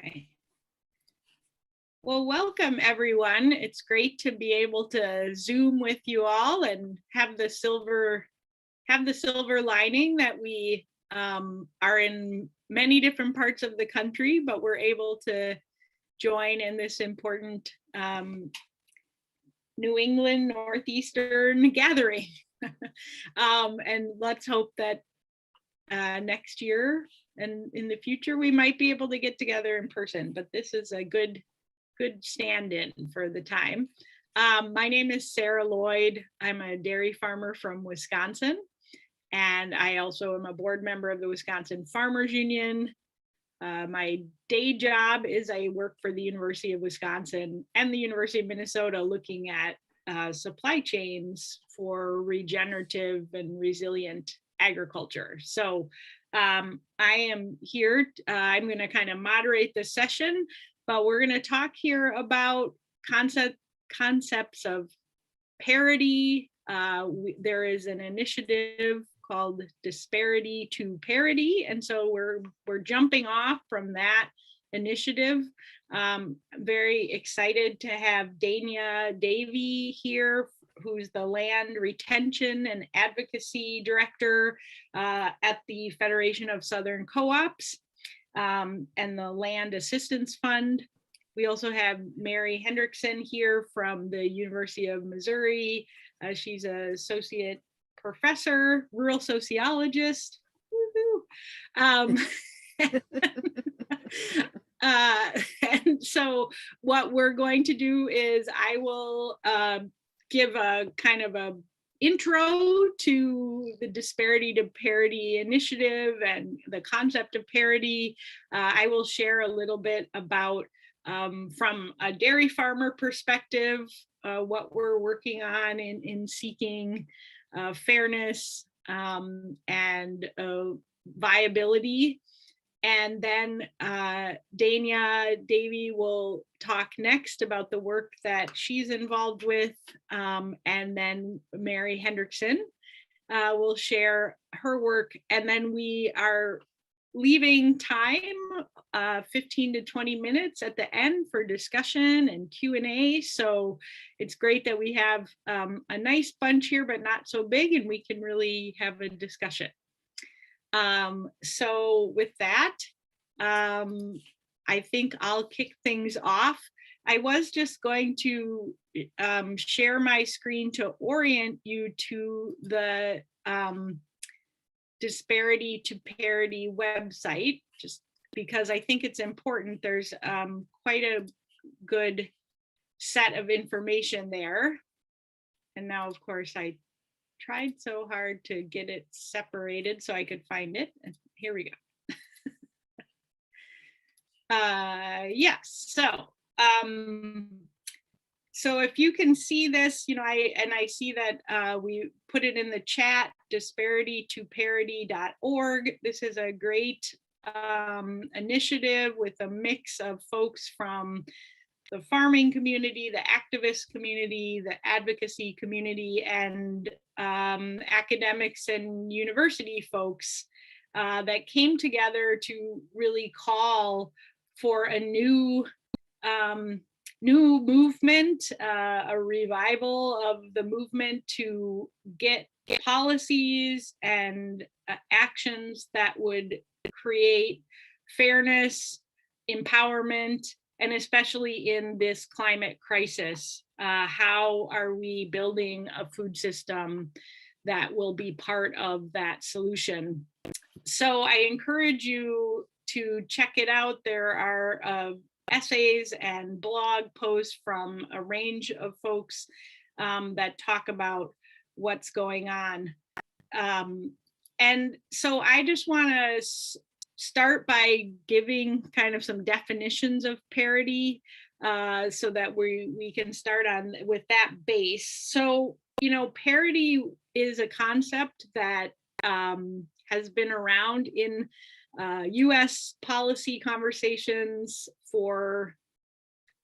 Okay. Well, welcome everyone. It's great to be able to Zoom with you all and have the silver lining that we are in many different parts of the country, but we're able to join in this important New England Northeastern gathering. And let's hope that next year and in the future we might be able to get together in person, but this is a good stand-in for the time. My name is Sarah Lloyd. I'm a dairy farmer from Wisconsin, and I also am a board member of the Wisconsin Farmers Union. My day job is I work for the University of Wisconsin and the University of Minnesota looking at supply chains for regenerative and resilient agriculture. So I am here, I'm going to kind of moderate the session, but we're going to talk here about concepts of parity. There is an initiative called Disparity to Parity, and so we're jumping off from that initiative. Very excited to have Dania Davey here, who's the Land Retention and Advocacy Director at the Federation of Southern Co-ops and the Land Assistance Fund. We also have Mary Hendrickson here from the University of Missouri. She's an associate professor, rural sociologist. Woohoo! And so what we're going to do is I will give a kind of a intro to the Disparity to Parity initiative and the concept of parity. I will share a little bit about from a dairy farmer perspective, what we're working on in seeking fairness and viability. And then Dania Davey will talk next about the work that she's involved with. And then Mary Hendrickson will share her work. And then we are leaving time, 15 to 20 minutes at the end for discussion and Q&A. So it's great that we have a nice bunch here, but not so big, and we can really have a discussion. So with that, I think I'll kick things off. I was just going to share my screen to orient you to the Disparity to Parity website, just because I think it's important. There's quite a good set of information there. And now, of course, I tried so hard to get it separated so I could find it. And here we go. Yes, so if you can see this, you know, I see that we put it in the chat, disparitytoparity.org. This is a great initiative with a mix of folks from the farming community, the activist community, the advocacy community, and academics and university folks that came together to really call for a new movement, a revival of the movement to get policies and actions that would create fairness, empowerment, and especially in this climate crisis, how are we building a food system that will be part of that solution? So I encourage you to check it out. There are essays and blog posts from a range of folks that talk about what's going on. And so I just want to start by giving kind of some definitions of parity so that we can start on with that base. So, you know, parity is a concept that has been around in US policy conversations for,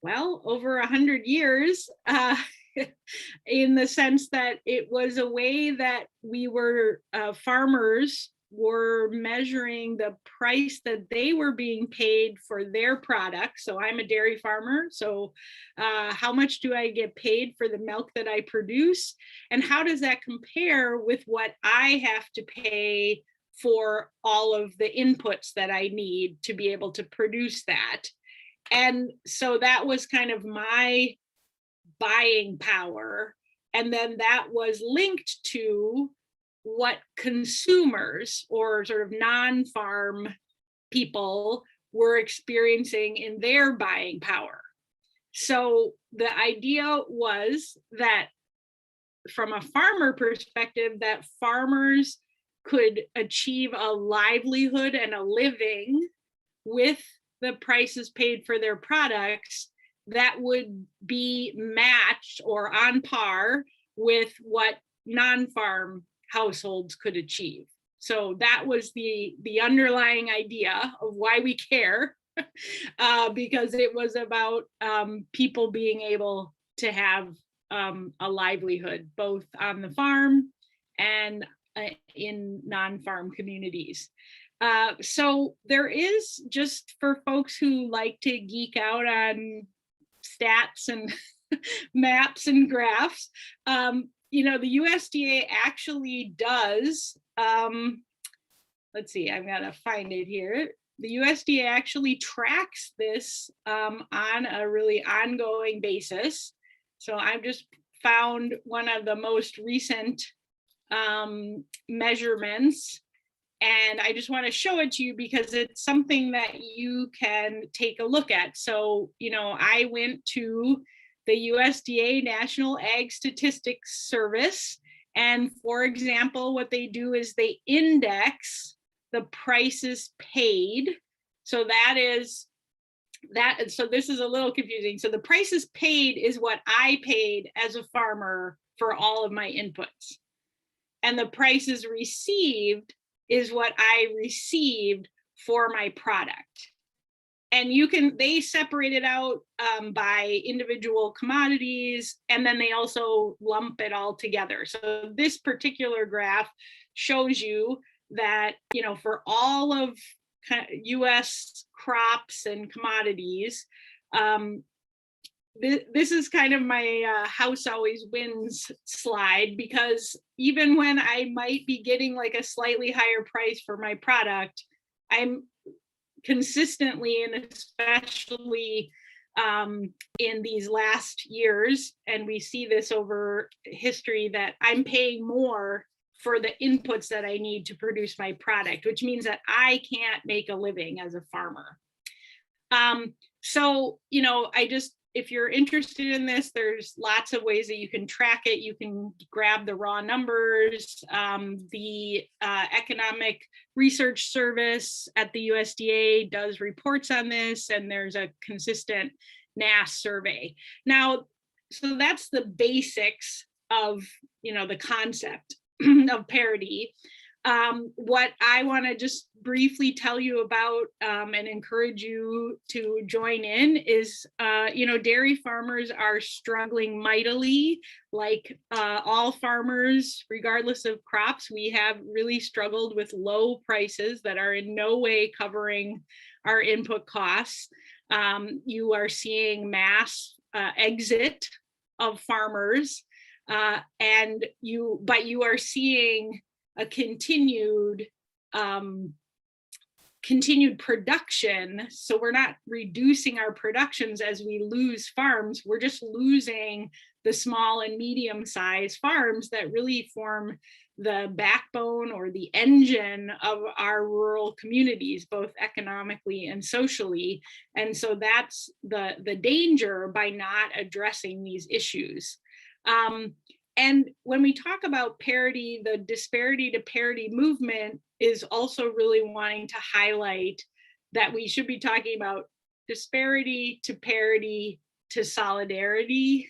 well, over 100 years, in the sense that it was a way that we were farmers were measuring the price that they were being paid for their product. So I'm a dairy farmer. So how much do I get paid for the milk that I produce? And how does that compare with what I have to pay for all of the inputs that I need to be able to produce that? And so that was kind of my buying power. And then that was linked to what consumers or sort of non-farm people were experiencing in their buying power. So the idea was that from a farmer perspective, that farmers could achieve a livelihood and a living with the prices paid for their products that would be matched or on par with what non-farm households could achieve. So that was the underlying idea of why we care, because it was about people being able to have a livelihood both on the farm and in non-farm communities. So there is, just for folks who like to geek out on stats and maps and graphs, you know, the USDA actually does, let's see, I've got to find it here. The USDA actually tracks this on a really ongoing basis. So I've just found one of the most recent measurements, and I just want to show it to you because it's something that you can take a look at. So, you know, I went to the USDA National Ag Statistics Service, and for example, what they do is they index the prices paid. So so this is a little confusing. So the prices paid is what I paid as a farmer for all of my inputs. And the prices received is what I received for my product. And they separate it out by individual commodities, and then they also lump it all together. So this particular graph shows you that, you know, for all of US crops and commodities, this is kind of my house always wins slide, because even when I might be getting like a slightly higher price for my product, I'm consistently, and especially in these last years, and we see this over history, that I'm paying more for the inputs that I need to produce my product, which means that I can't make a living as a farmer. So, you know, if you're interested in this, there's lots of ways that you can track it. You can grab the raw numbers. The Economic Research Service at the USDA does reports on this, and there's a consistent NASS survey. Now, so that's the basics of, you know, the concept of parity. What I want to just briefly tell you about and encourage you to join in is, you know, dairy farmers are struggling mightily. Like all farmers, regardless of crops, we have really struggled with low prices that are in no way covering our input costs. You are seeing mass exit of farmers, but you are seeing a continued production. So we're not reducing our productions as we lose farms. We're just losing the small and medium-sized farms that really form the backbone or the engine of our rural communities, both economically and socially. And so that's the danger by not addressing these issues. And when we talk about parity, the disparity to parity movement is also really wanting to highlight that we should be talking about disparity to parity to solidarity,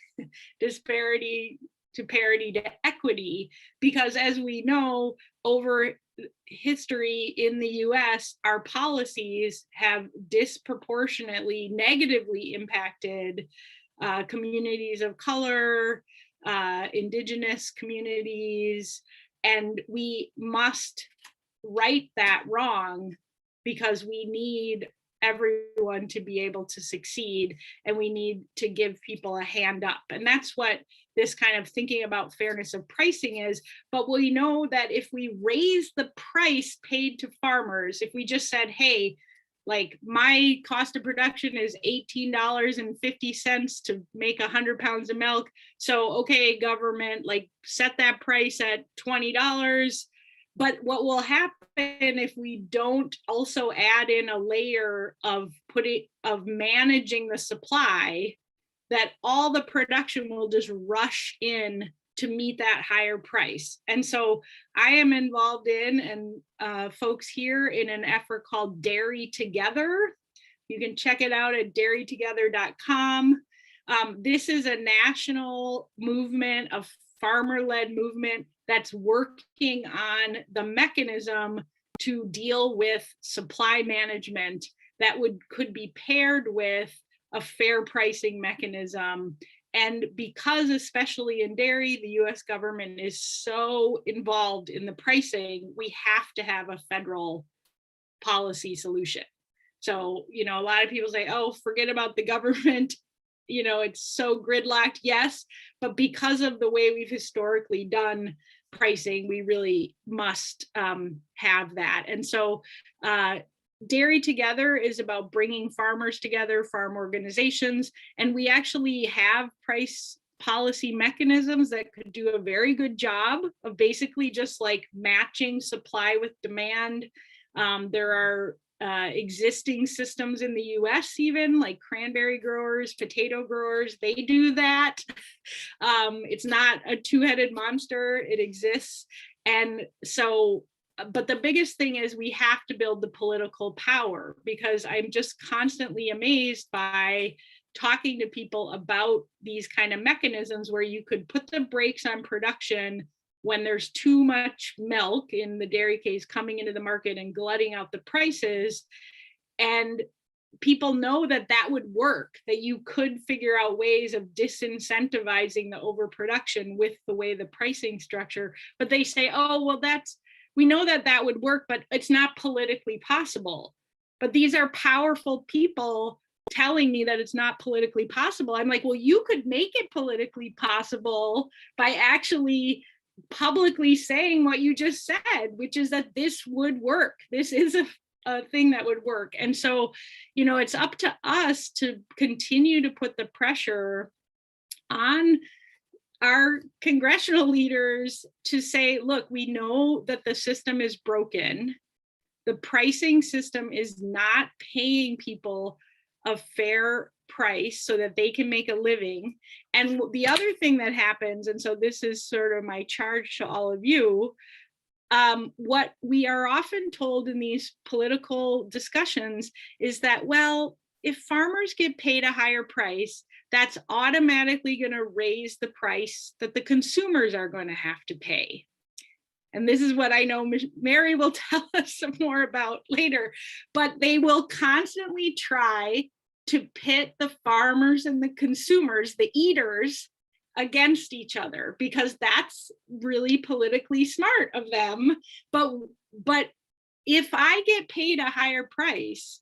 disparity to parity to equity, because as we know, over history in the US, our policies have disproportionately negatively impacted communities of color, indigenous communities, and we must right that wrong, because we need everyone to be able to succeed, and we need to give people a hand up. And that's what this kind of thinking about fairness of pricing is. But we know that if we raise the price paid to farmers, if we just said, hey, like my cost of production is $18.50 to make 100 pounds of milk. So, okay, government, like set that price at $20. But what will happen if we don't also add in a layer of managing the supply, that all the production will just rush in to meet that higher price. And so I am involved in, and folks here, in an effort called Dairy Together. You can check it out at dairytogether.com. This is a national movement, a farmer-led movement that's working on the mechanism to deal with supply management that could be paired with a fair pricing mechanism. And because, especially in dairy, the US government is so involved in the pricing, we have to have a federal policy solution. So, a lot of people say, oh, forget about the government. It's so gridlocked. Yes, but because of the way we've historically done pricing, we really must have that. And so Dairy Together is about bringing farmers together, farm organizations, and we actually have price policy mechanisms that could do a very good job of basically just like matching supply with demand. There are existing systems in the US, even like cranberry growers, potato growers, they do that. It's not a two-headed monster, it exists. And so, but the biggest thing is we have to build the political power, because I'm just constantly amazed by talking to people about these kind of mechanisms where you could put the brakes on production when there's too much milk, in the dairy case, coming into the market and glutting out the prices. And people know that that would work, that you could figure out ways of disincentivizing the overproduction with the way the pricing structure. But they say, oh, well, we know that that would work, but it's not politically possible. But these are powerful people telling me that it's not politically possible. I'm like, well, you could make it politically possible by actually publicly saying what you just said, which is that this would work. This is a thing that would work. And so, it's up to us to continue to put the pressure on our congressional leaders to say, look, we know that the system is broken. The pricing system is not paying people a fair price so that they can make a living. And the other thing that happens, and so this is sort of my charge to all of you, what we are often told in these political discussions is that, well, if farmers get paid a higher price, that's automatically going to raise the price that the consumers are going to have to pay. And this is what I know Mary will tell us some more about later, but they will constantly try to pit the farmers and the consumers, the eaters, against each other, because that's really politically smart of them. But if I get paid a higher price,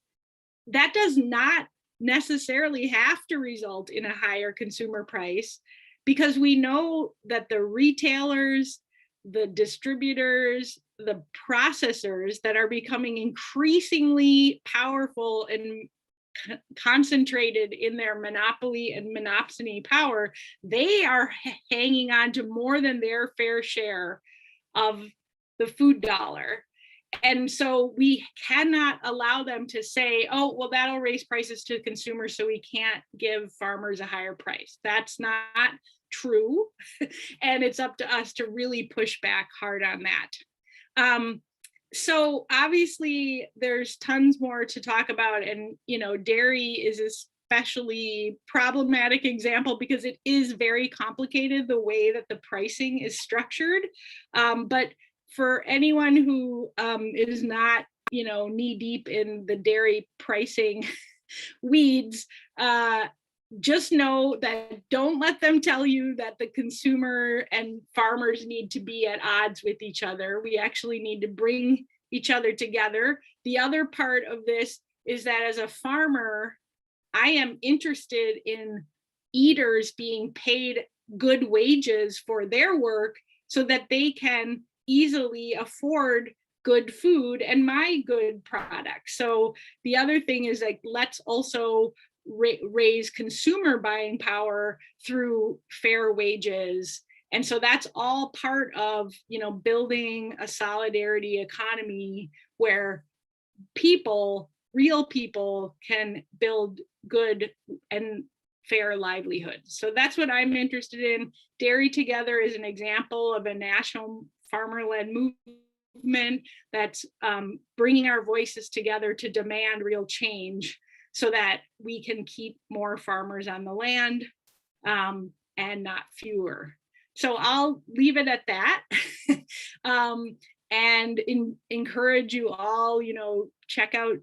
that does not necessarily have to result in a higher consumer price, because we know that the retailers, the distributors, the processors that are becoming increasingly powerful and concentrated in their monopoly and monopsony power, they are hanging on to more than their fair share of the food dollar. And so we cannot allow them to say, oh, well, that'll raise prices to consumers, so we can't give farmers a higher price. That's not true. And it's up to us to really push back hard on that. So obviously there's tons more to talk about, and dairy is especially problematic example because it is very complicated the way that the pricing is structured. But for anyone who is not knee deep in the dairy pricing weeds, just know that don't let them tell you that the consumer and farmers need to be at odds with each other. We actually need to bring each other together. The other part of this is that as a farmer, I am interested in eaters being paid good wages for their work so that they can easily afford good food and my good products. So the other thing is like, let's also raise consumer buying power through fair wages. And so that's all part of, you know, building a solidarity economy where people, real people, can build good and fair livelihoods. So that's what I'm interested in. Dairy Together is an example of a national farmer-led movement that's bringing our voices together to demand real change so that we can keep more farmers on the land and not fewer. So I'll leave it at that. And encourage you all, you know, check out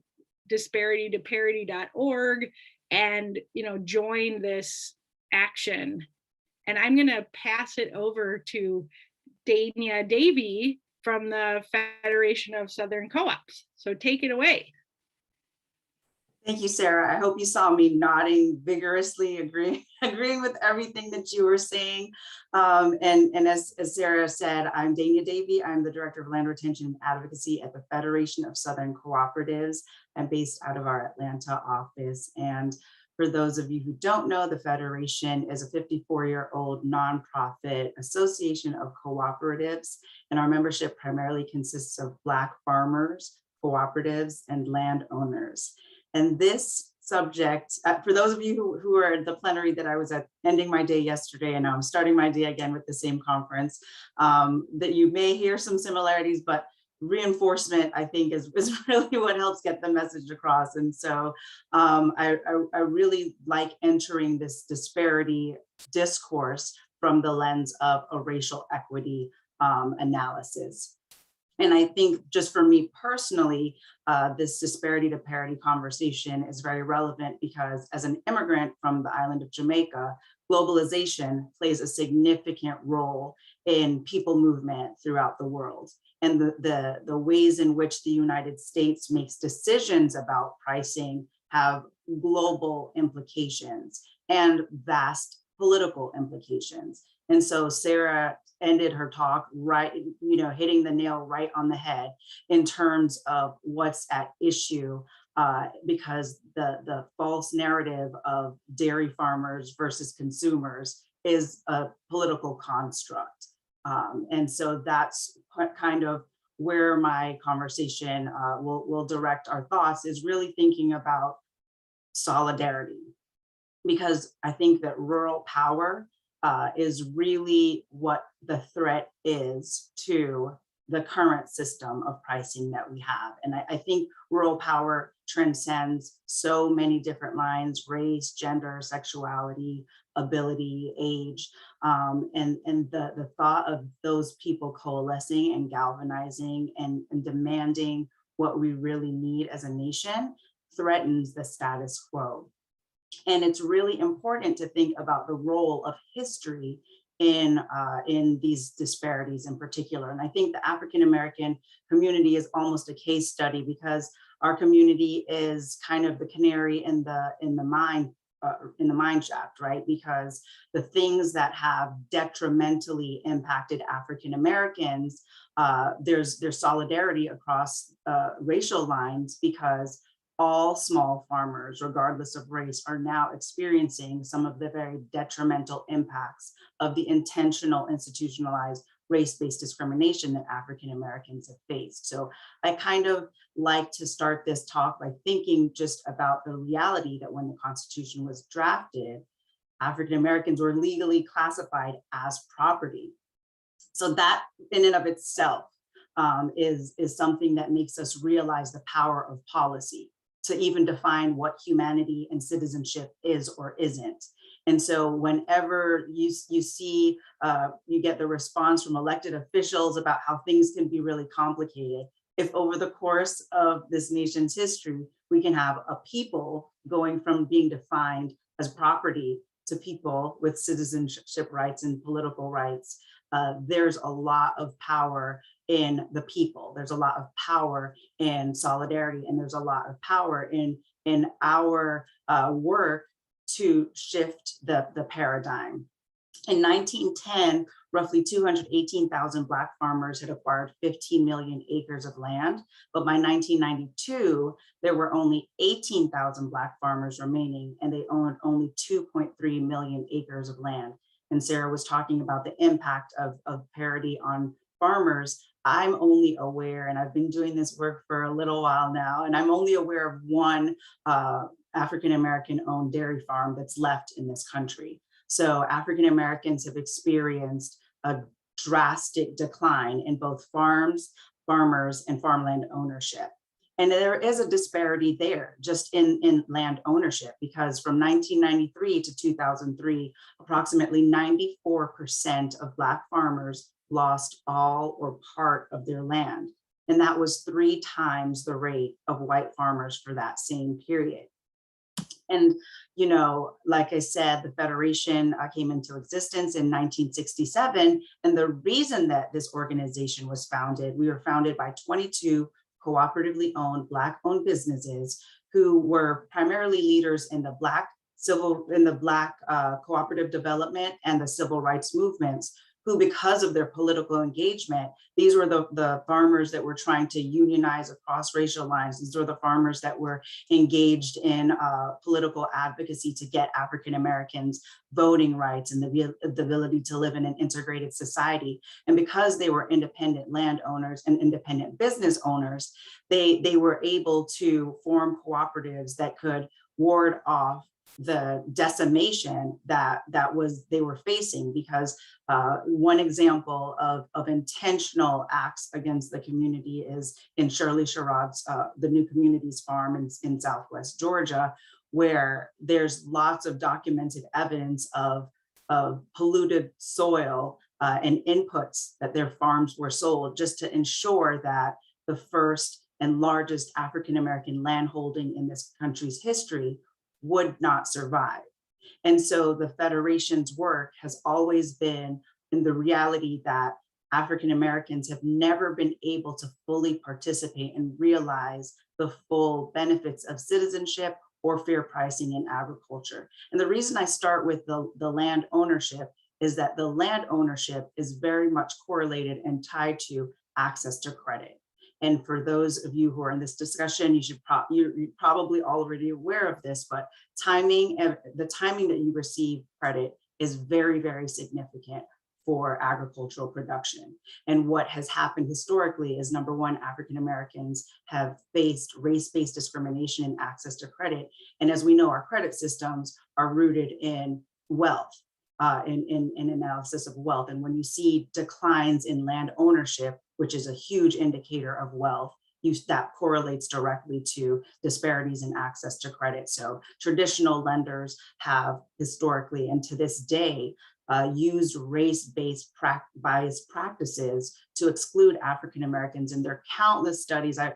disparitytoparity.org and, you know, join this action. And I'm going to pass it over to Dania Davey from the Federation of Southern Co-ops. So take it away. Thank you, Sarah. I hope you saw me nodding vigorously, agreeing with everything that you were saying. And as Sarah said, I'm Dania Davey. I'm the Director of Land Retention and Advocacy at the Federation of Southern Cooperatives. I'm based out of our Atlanta office. And for those of you who don't know, the Federation is a 54-year-old nonprofit association of cooperatives. And our membership primarily consists of Black farmers, cooperatives, and landowners. And this subject, for those of you who are at the plenary that I was at, ending my day yesterday, and I'm starting my day again with the same conference, that you may hear some similarities, but reinforcement, I think, is really what helps get the message across. And so I really like entering this disparity discourse from the lens of a racial equity analysis. And I think just for me personally, this disparity to parity conversation is very relevant because as an immigrant from the island of Jamaica, globalization plays a significant role in people movement throughout the world. And the ways in which the United States makes decisions about pricing have global implications and vast political implications. And so Sarah ended her talk right, you know, hitting the nail right on the head in terms of what's at issue, because the false narrative of dairy farmers versus consumers is a political construct. And so that's kind of where my conversation will direct our thoughts, is really thinking about solidarity, because I think that rural power is really what the threat is to the current system of pricing that we have. And I think rural power transcends so many different lines: race, gender, sexuality, ability, age, and the thought of those people coalescing and galvanizing and demanding what we really need as a nation threatens the status quo. And it's really important to think about the role of history in these disparities in particular. And I think the African-American community is almost a case study, because our community is kind of the canary in the mine shaft, right? Because the things that have detrimentally impacted African-Americans, there's solidarity across racial lines, because all small farmers, regardless of race, are now experiencing some of the very detrimental impacts of the intentional, institutionalized race-based discrimination that African Americans have faced. So I kind of like to start this talk by thinking just about the reality that when the Constitution was drafted, African Americans were legally classified as property. So that in and of itself is something that makes us realize the power of policy to even define what humanity and citizenship is or isn't. And so whenever you see, you get the response from elected officials about how things can be really complicated, if over the course of this nation's history, we can have a people going from being defined as property to people with citizenship rights and political rights, there's a lot of power in the people. There's a lot of power in solidarity, and there's a lot of power in our work to shift the paradigm. In 1910, roughly 218,000 Black farmers had acquired 15 million acres of land, but by 1992, there were only 18,000 Black farmers remaining, and they owned only 2.3 million acres of land. And Sarah was talking about the impact of parity on farmers. I'm only aware, and I've been doing this work for a little while now, and I'm only aware of one African-American owned dairy farm that's left in this country. So African Americans have experienced a drastic decline in both farms, farmers, and farmland ownership. And there is a disparity there just in land ownership, because from 1993 to 2003, approximately 94% of Black farmers lost all or part of their land. And that was 3 times the rate of white farmers for that same period. And, you know, like I said, the Federation came into existence in 1967. And the reason that this organization was founded, we were founded by 22 cooperatively owned Black-owned businesses who were primarily leaders in the Black cooperative development and the civil rights movements, who, because of their political engagement, these were the farmers that were trying to unionize across racial lines. These were the farmers that were engaged in political advocacy to get African Americans voting rights and the ability to live in an integrated society. And because they were independent landowners and independent business owners, they were able to form cooperatives that could ward off the decimation that they were facing. Because one example of intentional acts against the community is in Shirley Sherrod's the New Communities Farm in Southwest Georgia, where there's lots of documented evidence of polluted soil and inputs that their farms were sold just to ensure that the first and largest African American landholding in this country's history would not survive. And so the Federation's work has always been in the reality that African Americans have never been able to fully participate and realize the full benefits of citizenship or fair pricing in agriculture. And the reason I start with the land ownership is that the land ownership is very much correlated and tied to access to credit. And for those of you who are in this discussion, you're probably already aware of this, but the timing that you receive credit is very, very significant for agricultural production. And what has happened historically is, number one, African Americans have faced race-based discrimination in access to credit. And as we know, our credit systems are rooted in wealth, in analysis of wealth. And when you see declines in land ownership, which is a huge indicator of wealth, that correlates directly to disparities in access to credit. So traditional lenders have historically, and to this day, used race-based bias practices to exclude African Americans. And there are countless studies. I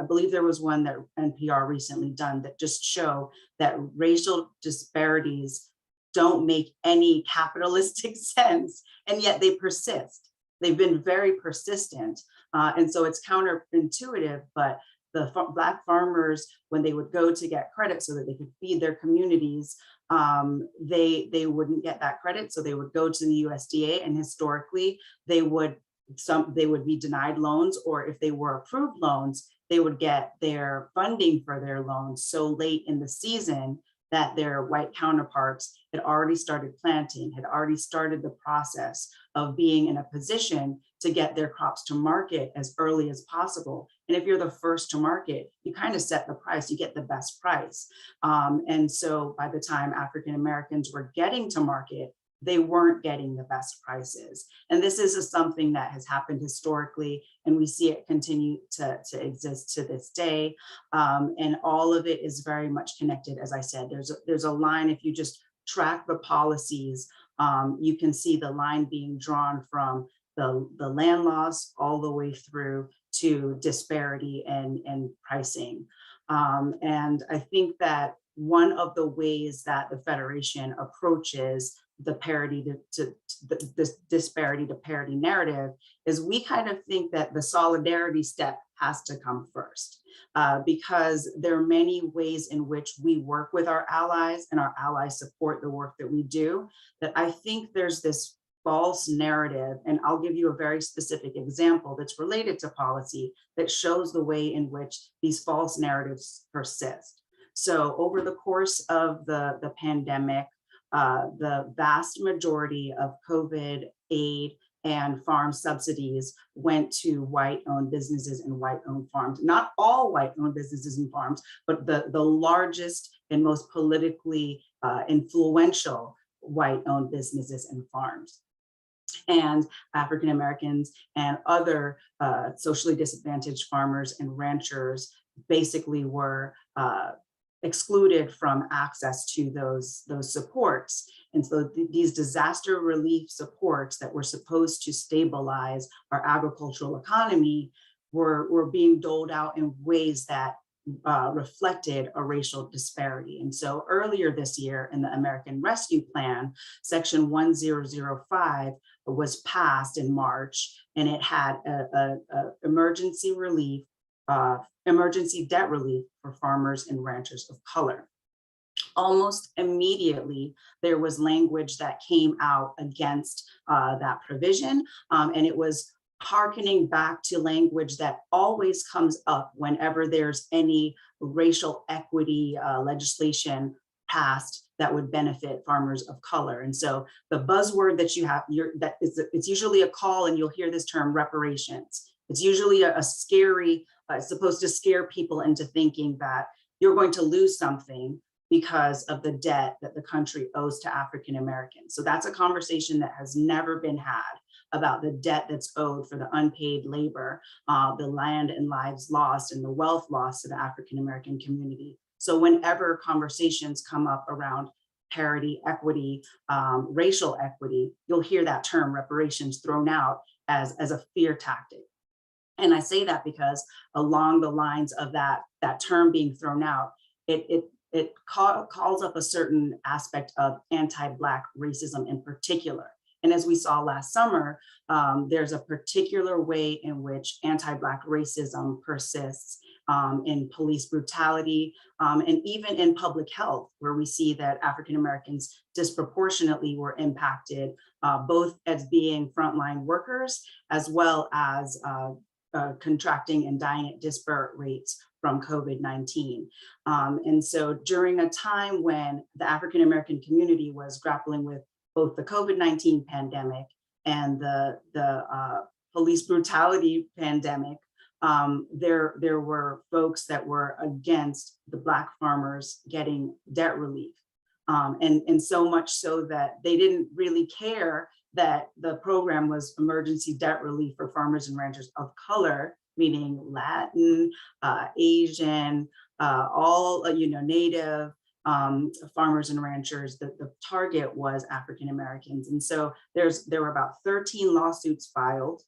believe there was one that NPR recently done that just show that racial disparities don't make any capitalistic sense, and yet they persist. They've been very persistent. And so it's counterintuitive, but the Black farmers, when they would go to get credit so that they could feed their communities, they wouldn't get that credit. So they would go to the USDA, and historically they would be denied loans, or if they were approved loans, they would get their funding for their loans so late in the season that their white counterparts had already started planting, had already started the process of being in a position to get their crops to market as early as possible. And if you're the first to market, you kind of set the price, you get the best price. And so by the time African Americans were getting to market, they weren't getting the best prices. And this is something that has happened historically, and we see it continue to exist to this day. And all of it is very much connected. As I said, there's a line, if you just track the policies, you can see the line being drawn from the land loss all the way through to disparity and pricing. And I think that one of the ways that the Federation approaches the parity to this disparity to parity narrative is we kind of think that the solidarity step has to come first, because there are many ways in which we work with our allies and our allies support the work that we do, that I think there's this false narrative. And I'll give you a very specific example that's related to policy that shows the way in which these false narratives persist. So over the course of the pandemic, the vast majority of COVID aid and farm subsidies went to white-owned businesses and white-owned farms. Not all white-owned businesses and farms, but the largest and most politically influential white-owned businesses and farms. And African Americans and other socially disadvantaged farmers and ranchers basically were excluded from access to those supports. And so these disaster relief supports that were supposed to stabilize our agricultural economy were being doled out in ways that reflected a racial disparity. And so earlier this year in the American Rescue Plan, Section 1005 was passed in March, and it had a emergency relief, emergency debt relief for farmers and ranchers of color. Almost immediately, there was language that came out against that provision, and it was hearkening back to language that always comes up whenever there's any racial equity legislation passed that would benefit farmers of color. And so the buzzword that you have, it's usually a call, and you'll hear this term, reparations. It's usually a scary, it's supposed to scare people into thinking that you're going to lose something because of the debt that the country owes to African Americans. So that's a conversation that has never been had about the debt that's owed for the unpaid labor, the land and lives lost, and the wealth lost to the African American community. So whenever conversations come up around parity, equity, racial equity, you'll hear that term reparations thrown out as a fear tactic. And I say that because along the lines of that term being thrown out, it calls up a certain aspect of anti-Black racism in particular. And as we saw last summer, there's a particular way in which anti-Black racism persists in police brutality, and even in public health, where we see that African Americans disproportionately were impacted, both as being frontline workers, as well as contracting and dying at disparate rates from COVID-19. And so during a time when the African American community was grappling with both the COVID-19 pandemic and the police brutality pandemic, there were folks that were against the Black farmers getting debt relief. And so much so that they didn't really care that the program was emergency debt relief for farmers and ranchers of color, meaning Latin, Asian, all Native farmers and ranchers. The target was African Americans. And so there were about 13 lawsuits filed,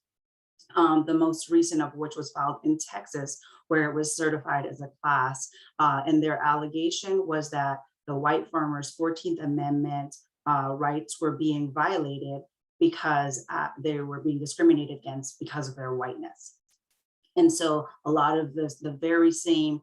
the most recent of which was filed in Texas, where it was certified as a class. And their allegation was that the white farmers' 14th Amendment rights were being violated because they were being discriminated against because of their whiteness. And so a lot of the very same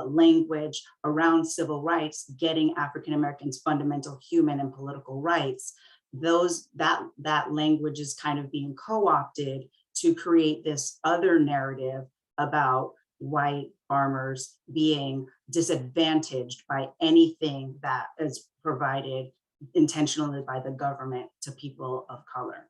language around civil rights, getting African Americans fundamental human and political rights, that language is kind of being co-opted to create this other narrative about white farmers being disadvantaged by anything that is provided intentionally by the government to people of color.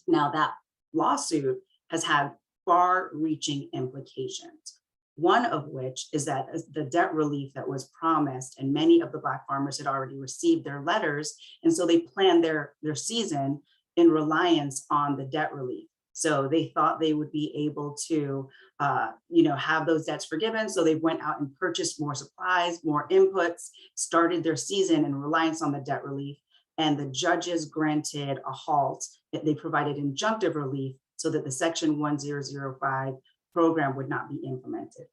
Now, that lawsuit has had far-reaching implications, one of which is that the debt relief that was promised, and many of the Black farmers had already received their letters, and so they planned their season in reliance on the debt relief. So they thought they would be able to have those debts forgiven. So they went out and purchased more supplies, more inputs, started their season in reliance on the debt relief. And the judges granted a halt. They provided injunctive relief so that the Section 1005 program would not be implemented.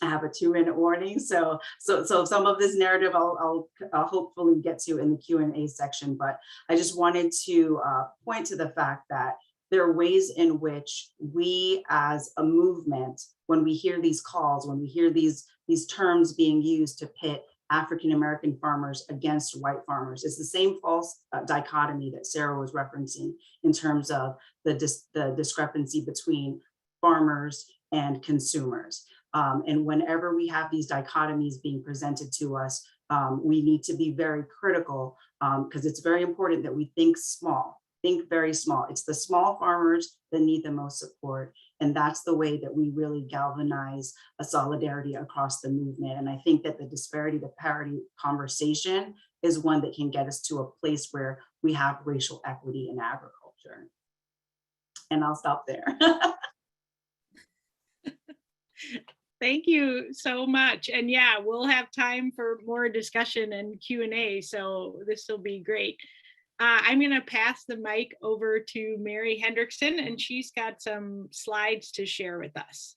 I have a 2-minute warning, so some of this narrative I'll hopefully get to in the Q&A section, but I just wanted to point to the fact that there are ways in which we as a movement, when we hear these calls, when we hear these terms being used to pit African American farmers against white farmers, it's the same false dichotomy that Sarah was referencing in terms of the discrepancy between farmers and consumers. And whenever we have these dichotomies being presented to us, we need to be very critical, because it's very important that we think small, think very small. It's the small farmers that need the most support. And that's the way that we really galvanize a solidarity across the movement. And I think that the disparity to parity conversation is one that can get us to a place where we have racial equity in agriculture. And I'll stop there. Thank you so much. And yeah, we'll have time for more discussion and Q&A, so this will be great. I'm going to pass the mic over to Mary Hendrickson, and she's got some slides to share with us.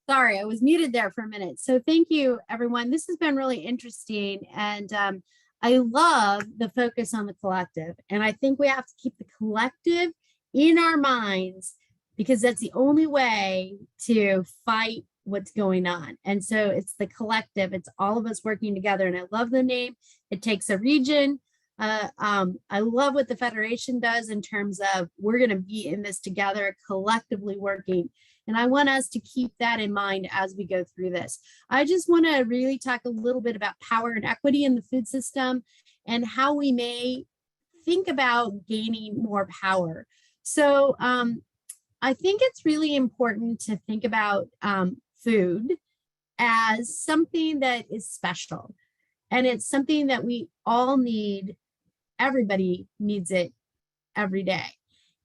Sorry, I was muted there for a minute. So thank you, everyone. This has been really interesting. And I love the focus on the collective. And I think we have to keep the collective in our minds, because that's the only way to fight what's going on. And so it's the collective, it's all of us working together. And I love the name. It takes a region. I love what the Federation does in terms of we're going to be in this together, collectively working. And I want us to keep that in mind as we go through this. I just want to really talk a little bit about power and equity in the food system and how we may think about gaining more power. So I think it's really important to think about food as something that is special. And it's something that we all need. Everybody needs it every day.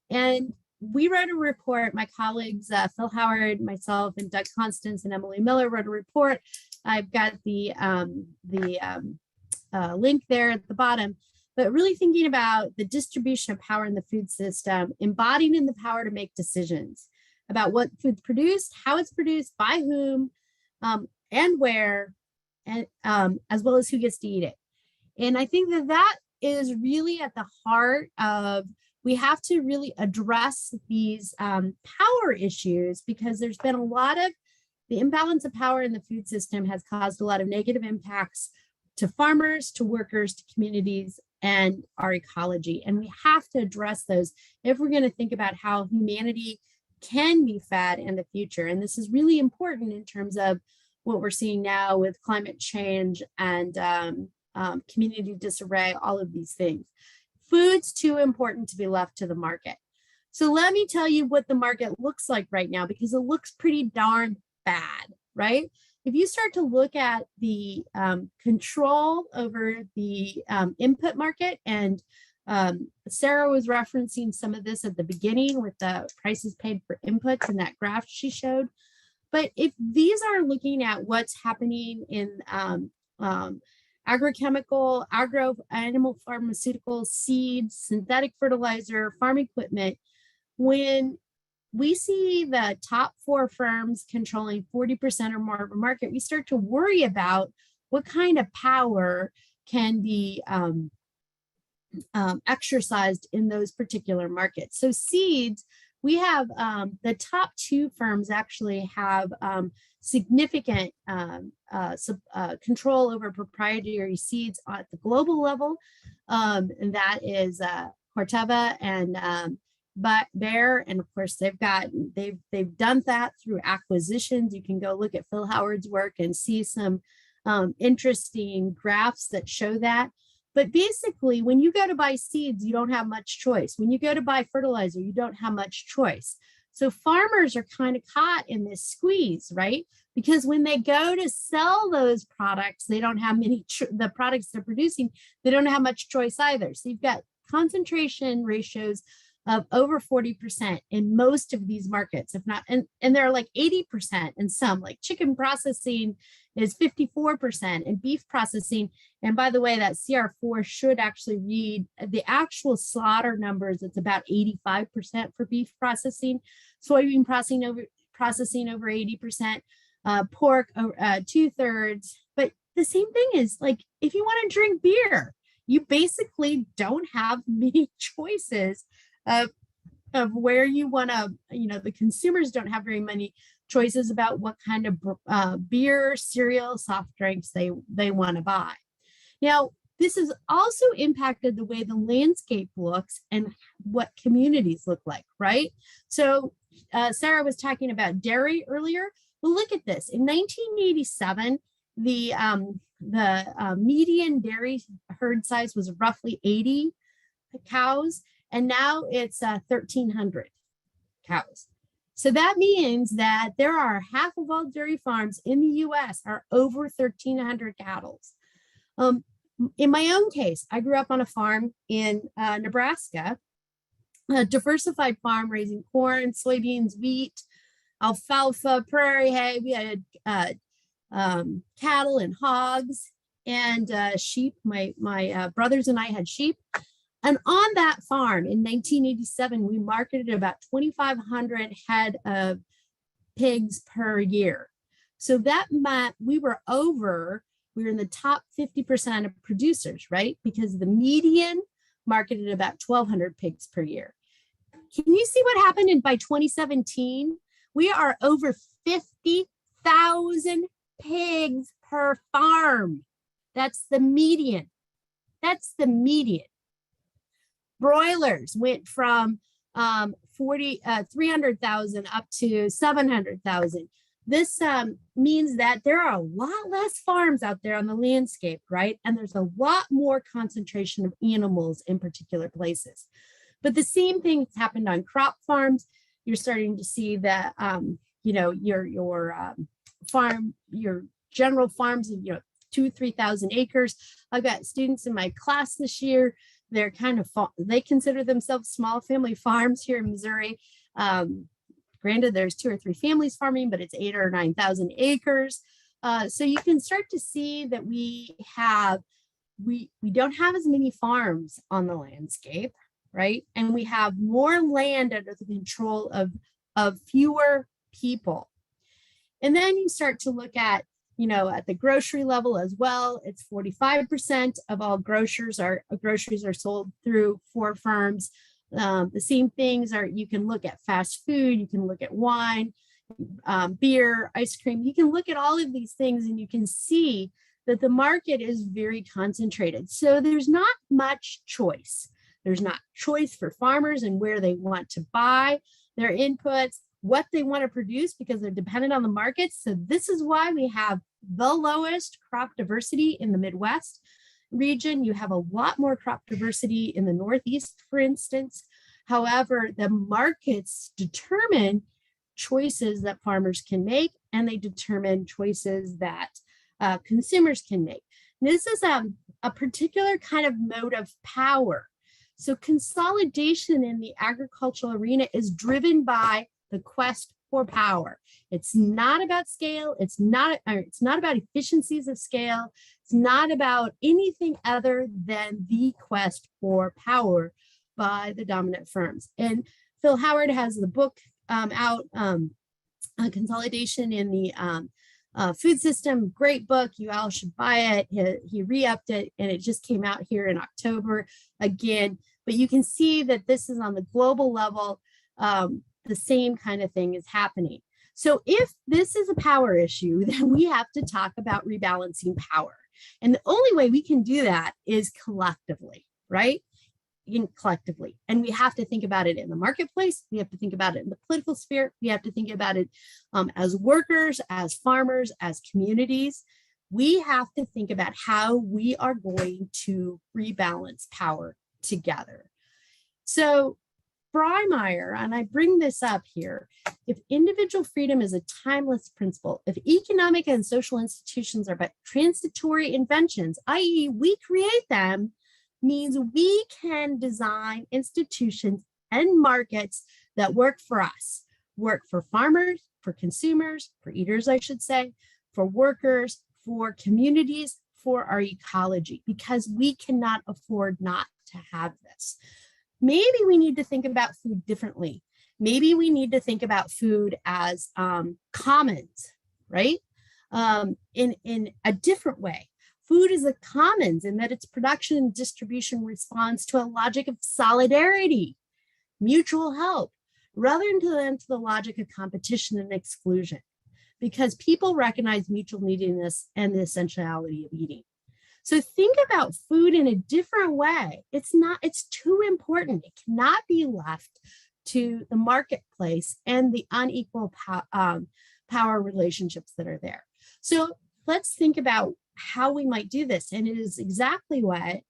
And we wrote a report, my colleagues, Phil Howard, myself, and Doug Constance and Emily Miller wrote a report. I've got the link there at the bottom, but really thinking about the distribution of power in the food system, embodying the power to make decisions about what food's produced, how it's produced, by whom, and where, and as well as who gets to eat it. And I think that that is really at the heart of, we have to really address these power issues, because there's been a lot of, the imbalance of power in the food system has caused a lot of negative impacts to farmers, to workers, to communities, and our ecology. And we have to address those if we're going to think about how humanity can be fed in the future. And this is really important in terms of what we're seeing now with climate change and community disarray, all of these things. Food's too important to be left to the market. So let me tell you what the market looks like right now, because it looks pretty darn bad, right? If you start to look at the control over the input market, and Sarah was referencing some of this at the beginning with the prices paid for inputs in that graph she showed. But if these are looking at what's happening in agrochemical, animal pharmaceuticals, seeds, synthetic fertilizer, farm equipment, when we see the top 4 firms controlling 40% or more of a market, we start to worry about what kind of power can be exercised in those particular markets. So seeds, we have the top 2 firms actually have significant control over proprietary seeds at the global level. And that is Corteva and Bayer, and of course they've done that through acquisitions. You can go look at Phil Howard's work and see some interesting graphs that show that. But basically, when you go to buy seeds, you don't have much choice. When you go to buy fertilizer, you don't have much choice. So farmers are kind of caught in this squeeze, right? Because when they go to sell those products, they don't have the products they're producing, they don't have much choice either. So you've got concentration ratios of over 40% in most of these markets, if not, and they're like 80% in some, like chicken processing is 54% and beef processing. And by the way, that CR4 should actually read the actual slaughter numbers. It's about 85% for beef processing, soybean processing over 80%, pork 2/3. But the same thing is like, if you want to drink beer, you basically don't have many choices of where you want to, the consumers don't have very many choices about what kind of beer, cereal, soft drinks they want to buy. Now, this has also impacted the way the landscape looks and what communities look like, right? So Sarah was talking about dairy earlier. Well, look at this. In 1987, the median dairy herd size was roughly 80 cows, and now it's 1,300 cows. So that means that there are half of all dairy farms in the US are over 1,300 cattle. In my own case, I grew up on a farm in Nebraska, a diversified farm raising corn, soybeans, wheat, alfalfa, prairie hay. We had cattle and hogs and sheep. My brothers and I had sheep. And on that farm in 1987, we marketed about 2,500 head of pigs per year. So that meant we were in the top 50% of producers, right? Because the median marketed about 1,200 pigs per year. Can you see what happened by 2017? We are over 50,000 pigs per farm. That's the median. Broilers went from 300,000 up to 700,000. This means that there are a lot less farms out there on the landscape, right? And there's a lot more concentration of animals in particular places. But the same thing has happened on crop farms. You're starting to see that, your general farms of 2,000-3,000 acres. I've got students in my class this year. They're they consider themselves small family farms here in Missouri. Granted, there's 2 or 3 families farming, but it's 8,000 or 9,000 acres. So you can start to see that we don't have as many farms on the landscape, right? And we have more land under the control of fewer people. And then you start to look at, at the grocery level as well. It's 45% of all groceries are sold through 4 firms. The same things you can look at fast food, you can look at wine, beer, ice cream. You can look at all of these things and you can see that the market is very concentrated. So there's not much choice. There's not choice for farmers and where they want to buy their inputs, what they want to produce, because they're dependent on the markets. So this is why we have the lowest crop diversity in the Midwest region. You have a lot more crop diversity in the Northeast, for instance. However, the markets determine choices that farmers can make, and they determine choices that consumers can make. And this is a particular kind of mode of power. So consolidation in the agricultural arena is driven by the quest for power. It's not about scale. It's not about efficiencies of scale. It's not about anything other than the quest for power by the dominant firms. And Phil Howard has the book out, Consolidation in the Food System. Great book. You all should buy it. He re-upped it, and it just came out here in October again. But you can see that this is on the global level. The same kind of thing is happening. So if this is a power issue, then we have to talk about rebalancing power. And the only way we can do that is collectively, right? Collectively. And we have to think about it in the marketplace. We have to think about it in the political sphere. We have to think about it as workers, as farmers, as communities. We have to think about how we are going to rebalance power together. So Breimeyer, and I bring this up here, if individual freedom is a timeless principle, if economic and social institutions are but transitory inventions, i.e. we create them, means we can design institutions end markets that work for us, work for farmers, for consumers, for eaters, I should say, for workers, for communities, for our ecology, because we cannot afford not to have this. Maybe we need to think about food differently. Maybe we need to think about food as commons, right? In a different way. Food is a commons in that its production and distribution responds to a logic of solidarity, mutual help, rather than to the logic of competition and exclusion, because people recognize mutual neediness and the essentiality of eating. So think about food in a different way. It's too important. It cannot be left to the marketplace and the unequal power relationships that are there. So let's think about how we might do this. And it is exactly what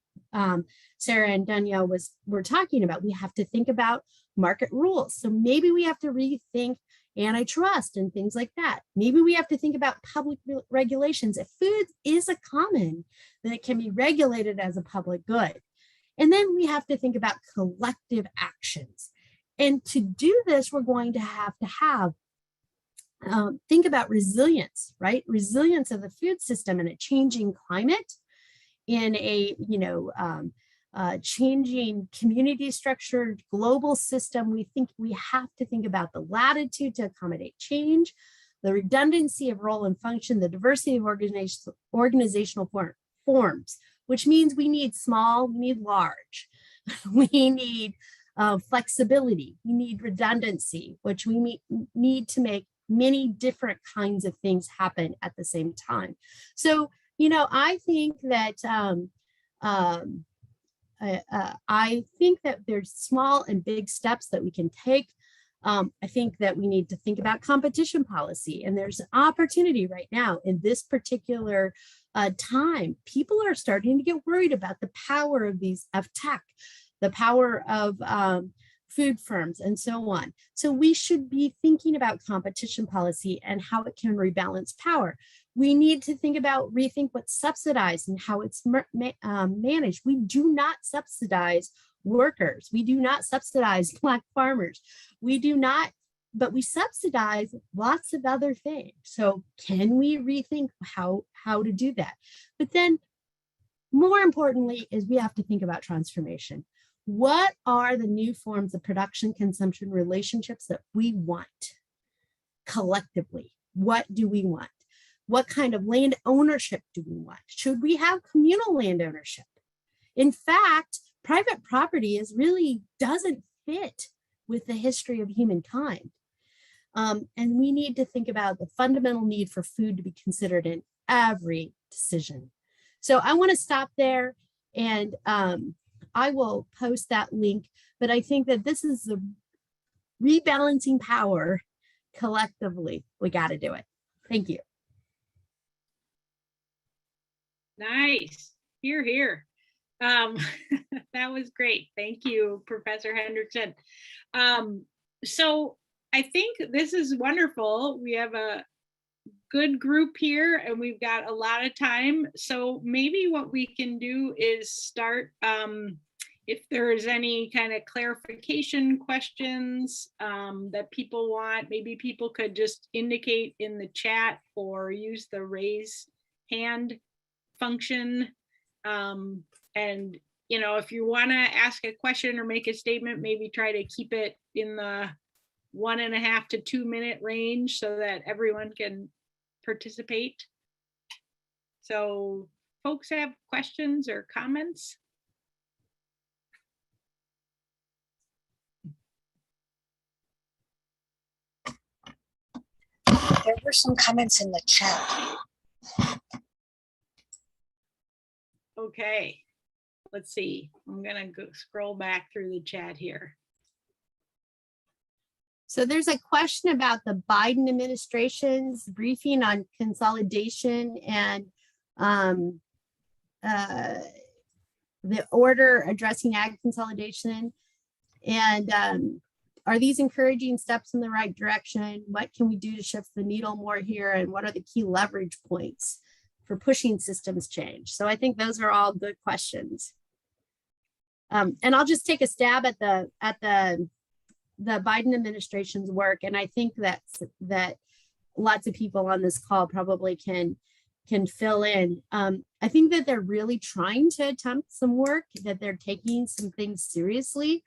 Sarah and Danielle were talking about. We have to think about market rules. So maybe we have to rethink antitrust and things like that. Maybe we have to think about public regulations. If food is a common, then it can be regulated as a public good. And then we have to think about collective actions. And to do this, we're going to have think about resilience, right? Resilience of the food system in a changing climate, in a changing community structured global system. We have to think about the latitude to accommodate change, the redundancy of role and function, the diversity of organizational forms, which means we need small, we need large, we need flexibility, we need redundancy, which we need to make many different kinds of things happen at the same time. So, I think that I think that there's small and big steps that we can take. I think that we need to think about competition policy, and there's an opportunity right now in this particular time. People are starting to get worried about the power of tech, the power of food firms, and so on. So we should be thinking about competition policy and how it can rebalance power. We need to rethink what's subsidized and how it's managed. We do not subsidize workers. We do not subsidize Black farmers. But we subsidize lots of other things. So can we rethink how to do that? But then more importantly is we have to think about transformation. What are the new forms of production consumption relationships that we want collectively? What do we want? What kind of land ownership do we want? Should we have communal land ownership? In fact, private property doesn't fit with the history of humankind. And we need to think about the fundamental need for food to be considered in every decision. So I want to stop there, and I will post that link, but I think that this is the rebalancing power collectively. We got to do it. Thank you. Nice. Hear, hear. That was great. Thank you, Professor Hendrickson. So I think this is wonderful. We have a good group here and we've got a lot of time. So maybe what we can do is start, if there is any kind of clarification questions that people want, maybe people could just indicate in the chat or use the raise hand function. And if you want to ask a question or make a statement, maybe try to keep it in the 1.5 to 2 minute range so that everyone can participate. So folks have questions or comments? There were some comments in the chat. Okay, let's see. I'm gonna go scroll back through the chat here. So there's a question about the Biden administration's briefing on consolidation and the order addressing ag consolidation. And are these encouraging steps in the right direction? What can we do to shift the needle more here? And what are the key leverage points for pushing systems change? So I think those are all good questions. And I'll just take a stab at the Biden administration's work, and I think that lots of people on this call probably can fill in. I think that they're really trying to attempt some work, that they're taking some things seriously,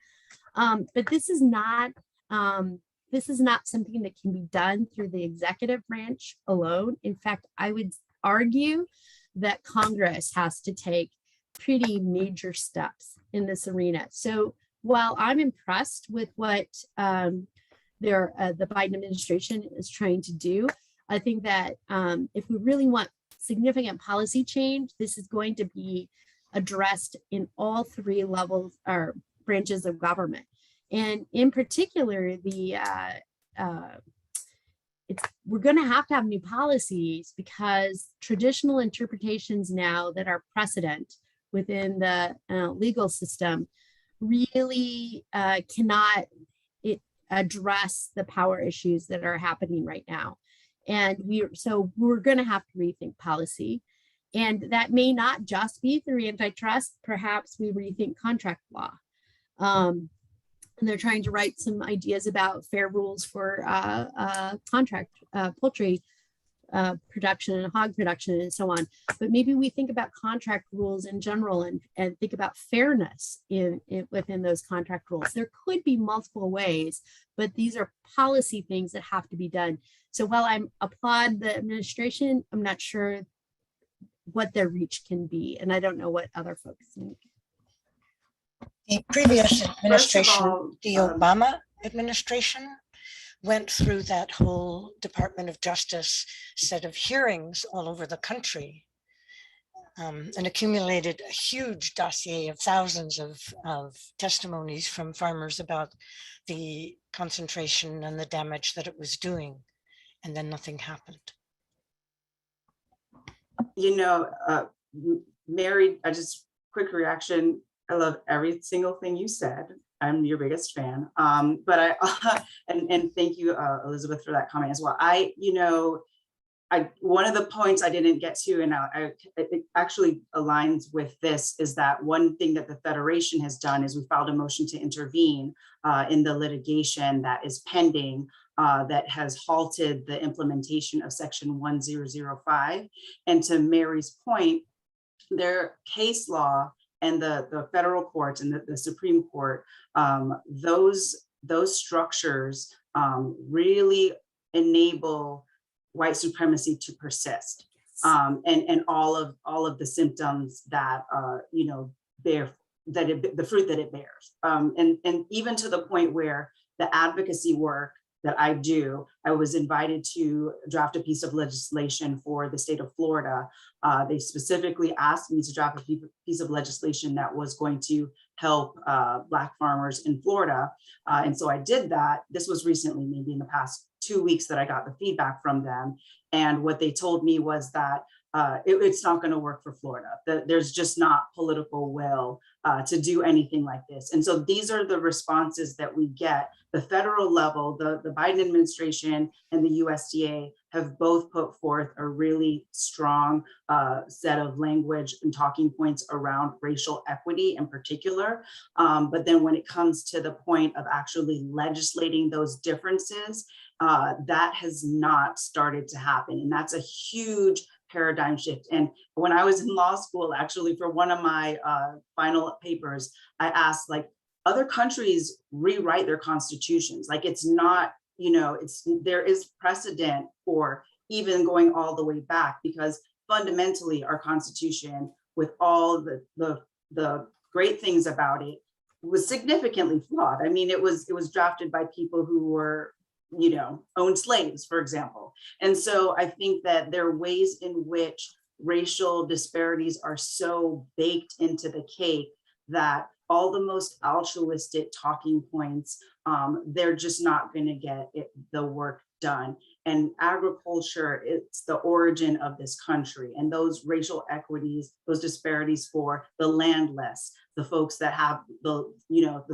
but this is not something that can be done through the executive branch alone. In fact, I would argue that Congress has to take pretty major steps in this arena. So while I'm impressed with what the Biden administration is trying to do, I think that if we really want significant policy change, this is going to be addressed in all three levels or branches of government. And in particular, we're going to have new policies, because traditional interpretations now that are precedent within the legal system really cannot address the power issues that are happening right now. And we're going to have to rethink policy. And that may not just be through antitrust. Perhaps we rethink contract law. And they're trying to write some ideas about fair rules for contract poultry production and hog production and so on. But maybe we think about contract rules in general and think about fairness within those contract rules. There could be multiple ways, but these are policy things that have to be done. So while I applaud the administration, I'm not sure what their reach can be. And I don't know what other folks think. The previous administration, all, the Obama administration, went through that whole Department of Justice set of hearings all over the country, and accumulated a huge dossier of thousands of testimonies from farmers about the concentration and the damage that it was doing, and then nothing happened. You know, Mary, quick reaction. I love every single thing you said. I'm your biggest fan. But and thank you, Elizabeth, for that comment as well. One of the points I didn't get to, and it actually aligns with this, is that one thing that the Federation has done is we filed a motion to intervene in the litigation that is pending that has halted the implementation of Section 1005. And to Mary's point, their case law and the federal courts and the Supreme Court, those structures really enable white supremacy to persist, and all of the symptoms that bear the fruit that it bears, and even to the point where the advocacy work that I do, I was invited to draft a piece of legislation for the state of Florida. They specifically asked me to draft a piece of legislation that was going to help Black farmers in Florida. And so I did that. This was recently, maybe in the past 2 weeks, that I got the feedback from them. And what they told me was that it's not going to work for Florida. There's just not political will to do anything like this. And so these are the responses that we get. The federal level, the Biden administration and the USDA have both put forth a really strong set of language and talking points around racial equity in particular. But then when it comes to the point of actually legislating those differences, that has not started to happen. And that's a huge paradigm shift. And when I was in law school, actually, for one of my final papers, I asked, like, other countries rewrite their constitutions. Like, it's not, there is precedent for even going all the way back, because fundamentally our constitution, with all the great things about it, was significantly flawed. I mean, it was drafted by people who were, owned slaves, for example. And so I think that there are ways in which racial disparities are so baked into the cake that all the most altruistic talking points, they're just not going to get the work done. And agriculture, it's the origin of this country, and those racial equities, those disparities for the landless, the folks that have the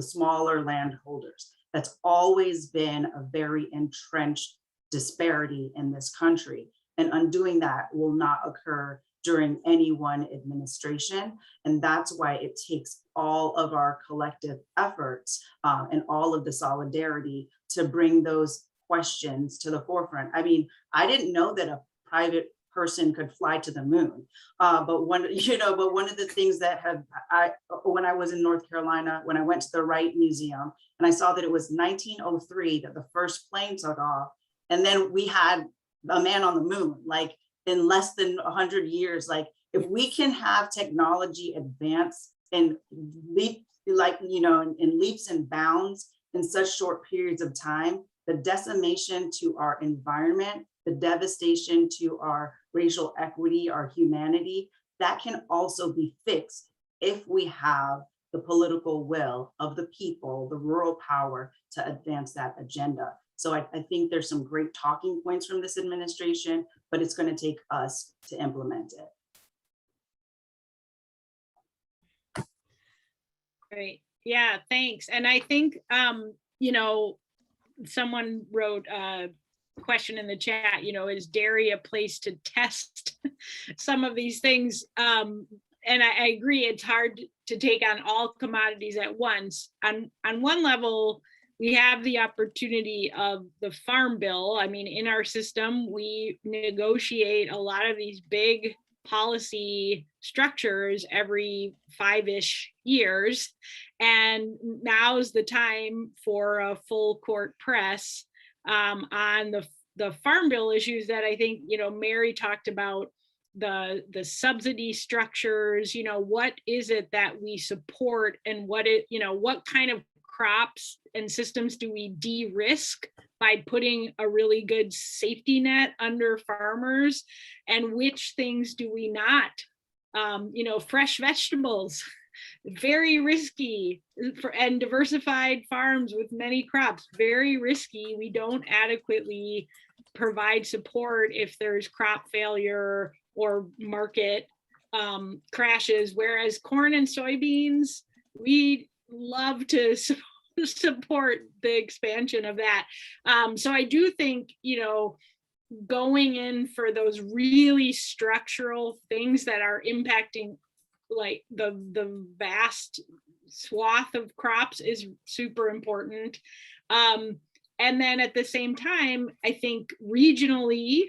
smaller landholders, that's always been a very entrenched disparity in this country. And undoing that will not occur during any one administration. And that's why it takes all of our collective efforts and all of the solidarity to bring those questions to the forefront. I mean, I didn't know that a private person could fly to the moon. But one of the things that when I was in North Carolina, when I went to the Wright Museum, and I saw that it was 1903 that the first plane took off, and then we had a man on the moon, like in less than 100 years. Like, if we can have technology advance and leap, like, in leaps and bounds in such short periods of time, the decimation to our environment, the devastation to our racial equity, our humanity, that can also be fixed if we have the political will of the people, the rural power to advance that agenda. So I think there's some great talking points from this administration, but it's going to take us to implement it. Great. Yeah, thanks. And I think, someone wrote a question in the chat, is dairy a place to test some of these things? And I agree, it's hard to take on all commodities at once. On one level, we have the opportunity of the Farm Bill. I mean, in our system, we negotiate a lot of these big policy structures every 5-ish years. And now's the time for a full court press on the Farm Bill issues that I think, Mary talked about, the subsidy structures, what is it that we support, and what kind of crops and systems do we de-risk by putting a really good safety net under farmers, and which things do we not? Fresh vegetables, very risky, and diversified farms with many crops, very risky. We don't adequately provide support if there's crop failure or market crashes, whereas corn and soybeans, we love to support the expansion of that. So I do think, going in for those really structural things that are impacting like the vast swath of crops is super important. And then at the same time, I think regionally,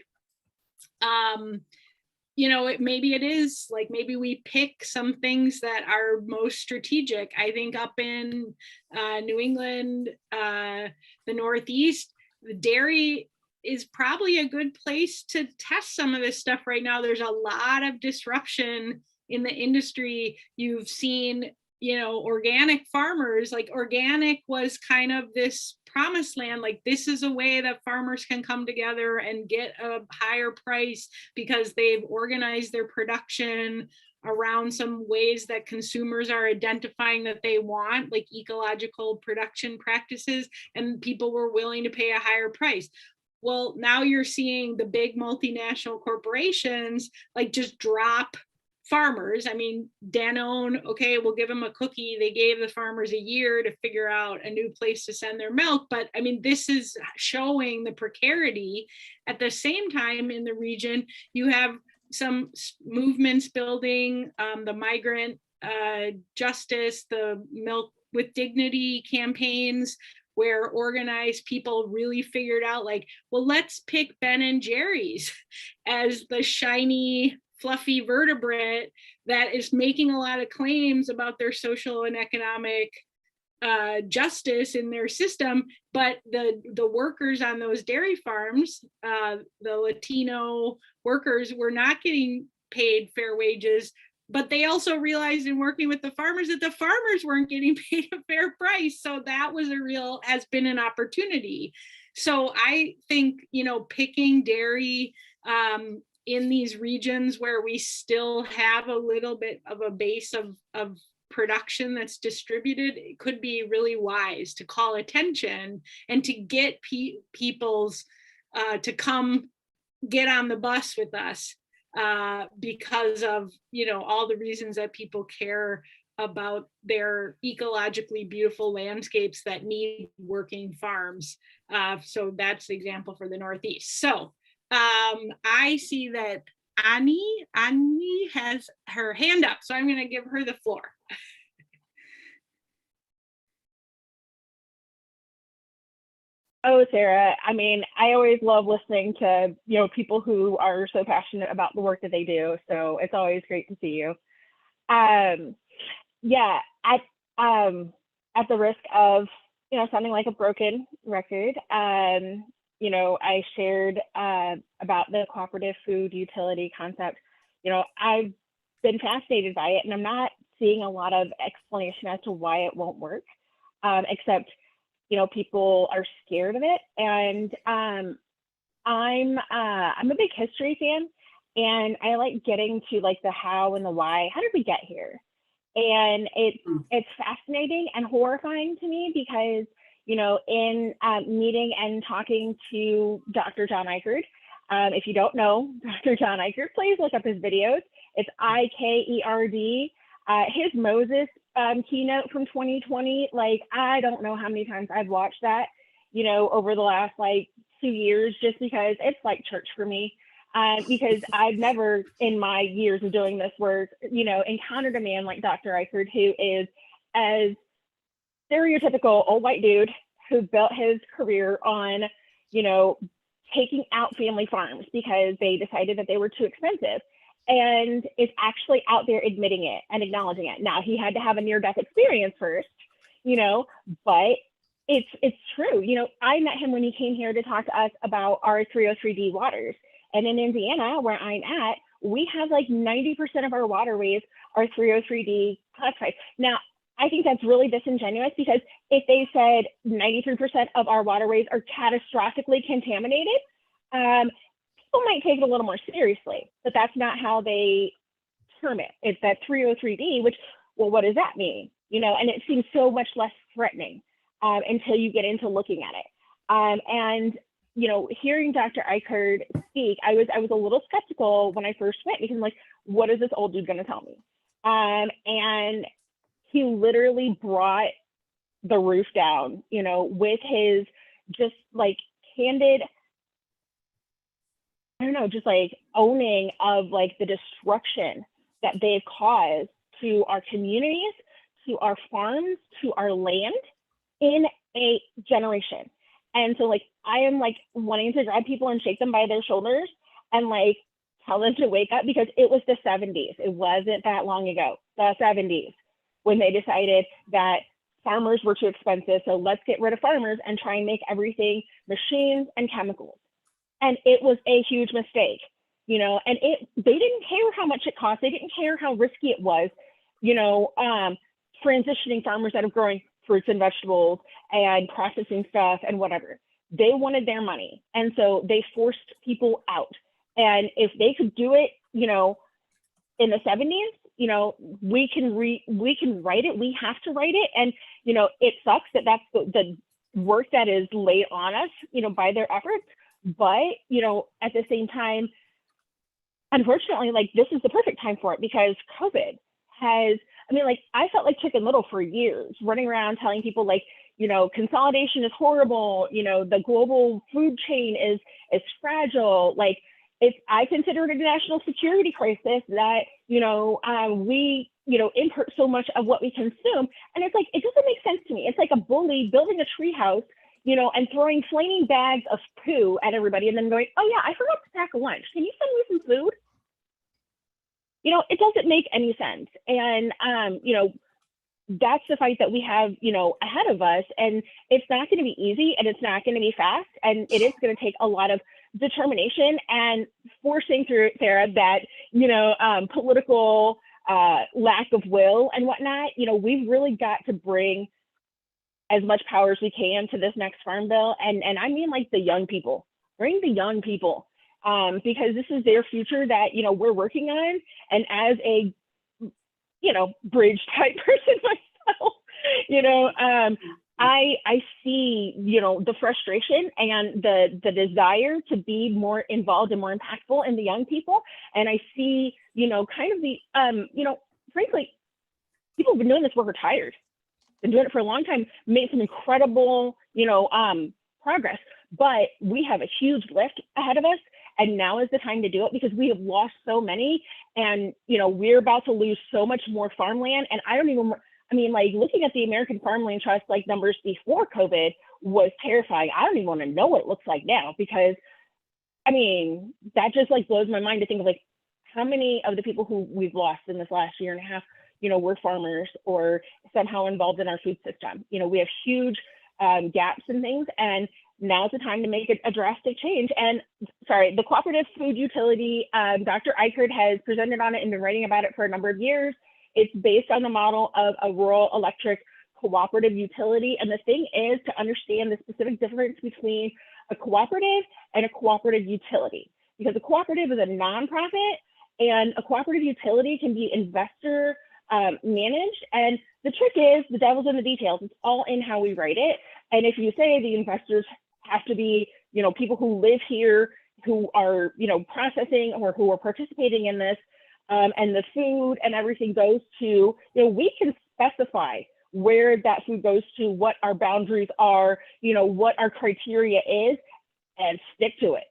maybe it is like, maybe we pick some things that are most strategic. I think up in New England, the Northeast, the dairy is probably a good place to test some of this stuff right now. There's a lot of disruption in the industry. You've seen, organic farmers, like organic was kind of this promised land. Like, this is a way that farmers can come together and get a higher price because they've organized their production around some ways that consumers are identifying that they want, like ecological production practices, and people were willing to pay a higher price. Well, now you're seeing the big multinational corporations like just drop farmers. I mean, Danone, okay, we'll give them a cookie. They gave the farmers a year to figure out a new place to send their milk. But I mean, this is showing the precarity. At the same time, in the region, you have some movements building, the migrant justice, the Milk with Dignity campaigns, where organized people really figured out, like, well, let's pick Ben and Jerry's as the shiny, fluffy vertebrate that is making a lot of claims about their social and economic justice in their system, but the workers on those dairy farms, the Latino workers, were not getting paid fair wages. But they also realized in working with the farmers that the farmers weren't getting paid a fair price. So that has been an opportunity. So I think, picking dairy in these regions where we still have a little bit of a base of production that's distributed, it could be really wise to call attention and to get people's to come get on the bus with us. Because of all the reasons that people care about their ecologically beautiful landscapes that need working farms. So that's the example for the Northeast. So I see that Annie has her hand up, so I'm going to give her the floor. Oh, Sarah, I mean, I always love listening to, people who are so passionate about the work that they do. So it's always great to see you. Yeah, at the risk of, sounding like a broken record, I shared about the cooperative food utility concept. I've been fascinated by it, and I'm not seeing a lot of explanation as to why it won't work, except people are scared of it. And I'm a big history fan, and I like getting to like the how and the why. How did we get here? And it's fascinating and horrifying to me because, in meeting and talking to Dr. John Eichard, if you don't know Dr. John Eichard, please look up his videos. It's IKERD. His Moses keynote from 2020, like, I don't know how many times I've watched that, over the last like 2 years, just because it's like church for me. Because I've never in my years of doing this work, encountered a man like Dr. Eichard, who is as stereotypical old white dude who built his career on, taking out family farms because they decided that they were too expensive, and is actually out there admitting it and acknowledging it. Now, he had to have a near-death experience first, but it's true. I met him when he came here to talk to us about our 303D waters. And in Indiana, where I'm at, we have like 90% of our waterways are 303D classified. Now, I think that's really disingenuous, because if they said 93% of our waterways are catastrophically contaminated, people might take it a little more seriously, but that's not how they term it. It's that 303D, which, well, what does that mean? And it seems so much less threatening until you get into looking at it. And hearing Dr. Eichard speak, I was a little skeptical when I first went, because I'm like, what is this old dude going to tell me? And he literally brought the roof down, with his just like candid, I don't know, just like owning of like the destruction that they've caused to our communities, to our farms, to our land in a generation. And so like, I am like wanting to grab people and shake them by their shoulders and like tell them to wake up, because it was the 70s. It wasn't that long ago, the 70s, when they decided that farmers were too expensive. So let's get rid of farmers and try and make everything machines and chemicals. And it was a huge mistake, and they didn't care how much it cost. They didn't care how risky it was, transitioning farmers out of growing fruits and vegetables and processing stuff and whatever. They wanted their money. And so they forced people out. And if they could do it, in the 70s, we can write it. We have to write it. And, it sucks that that's the work that is laid on us, by their efforts. But, at the same time, unfortunately, like, this is the perfect time for it, because COVID has, I felt like Chicken Little for years, running around telling people like, consolidation is horrible. The global food chain is fragile. Like, I consider it a national security crisis that, we, import so much of what we consume. And it's like, it doesn't make sense to me. It's like a bully building a treehouse, and throwing flaming bags of poo at everybody, and then going, oh yeah, I forgot to pack a lunch. Can you send me some food? It doesn't make any sense. And, that's the fight that we have, ahead of us. And it's not going to be easy, and it's not going to be fast. And it is going to take a lot of determination and forcing through, Sarah, that, political lack of will and whatnot. We've really got to bring as much power as we can to this next farm bill. And I mean, like, the young people, bring the young people, because this is their future that, we're working on. And as a, bridge type person myself, I see, the frustration and the desire to be more involved and more impactful in the young people. And I see, kind of the, frankly, people have been doing this work are tired. Been doing it for a long time, made some incredible, progress, but we have a huge lift ahead of us. And now is the time to do it because we have lost so many, and we're about to lose so much more farmland. And like looking at the American Farmland Trust like numbers before COVID was terrifying. I don't even want to know what it looks like now, because that just like blows my mind to think of like how many of the people who we've lost in this last year and a half, were farmers or somehow involved in our food system. We have huge gaps and things, and now's the time to make a drastic change. And sorry, the cooperative food utility, Dr. Eichert has presented on it and been writing about it for a number of years. It's based on the model of a rural electric cooperative utility. And the thing is to understand the specific difference between a cooperative and a cooperative utility, because a cooperative is a nonprofit and a cooperative utility can be investor managed. And the trick is the devil's in the details. It's all in how we write it. And if you say the investors have to be, people who live here, who are, processing or who are participating in this, and the food and everything goes to, we can specify where that food goes to, what our boundaries are, what our criteria is, and stick to it,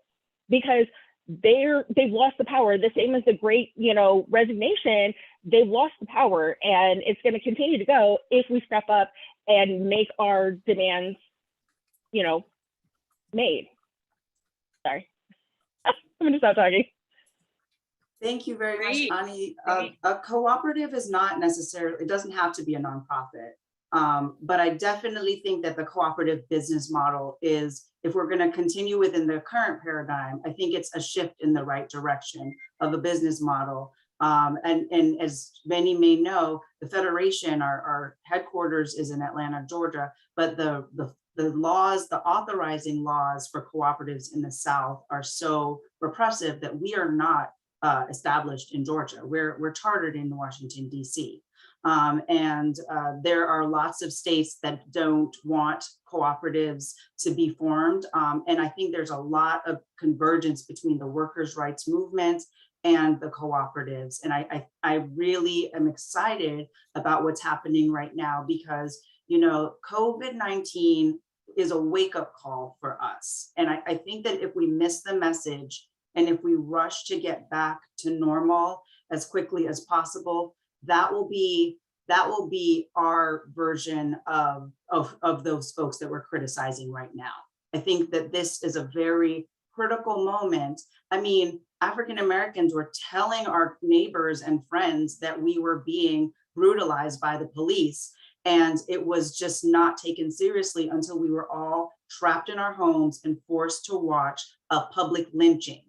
because they've lost the power. The same as the Great, Resignation, they've lost the power, and it's going to continue to go if we step up and make our demands, made. Sorry, I'm going to stop talking. Thank you very Great. much, Ani. Great. A cooperative is not necessarily, it doesn't have to be a nonprofit. But I definitely think that the cooperative business model is, if we're going to continue within the current paradigm, I think it's a shift in the right direction of a business model. And as many may know, the Federation, our headquarters is in Atlanta, Georgia, but the laws, the authorizing laws for cooperatives in the South are so repressive that we are not established in Georgia. We're chartered in Washington, DC. And there are lots of states that don't want cooperatives to be formed. And I think there's a lot of convergence between the workers' rights movement and the cooperatives. And I really am excited about what's happening right now, because, COVID-19 is a wake-up call for us. And I think that if we miss the message, and if we rush to get back to normal as quickly as possible, that will be our version of those folks that we're criticizing right now. I think that this is a very critical moment. African Americans were telling our neighbors and friends that we were being brutalized by the police, and it was just not taken seriously until we were all trapped in our homes and forced to watch a public lynching.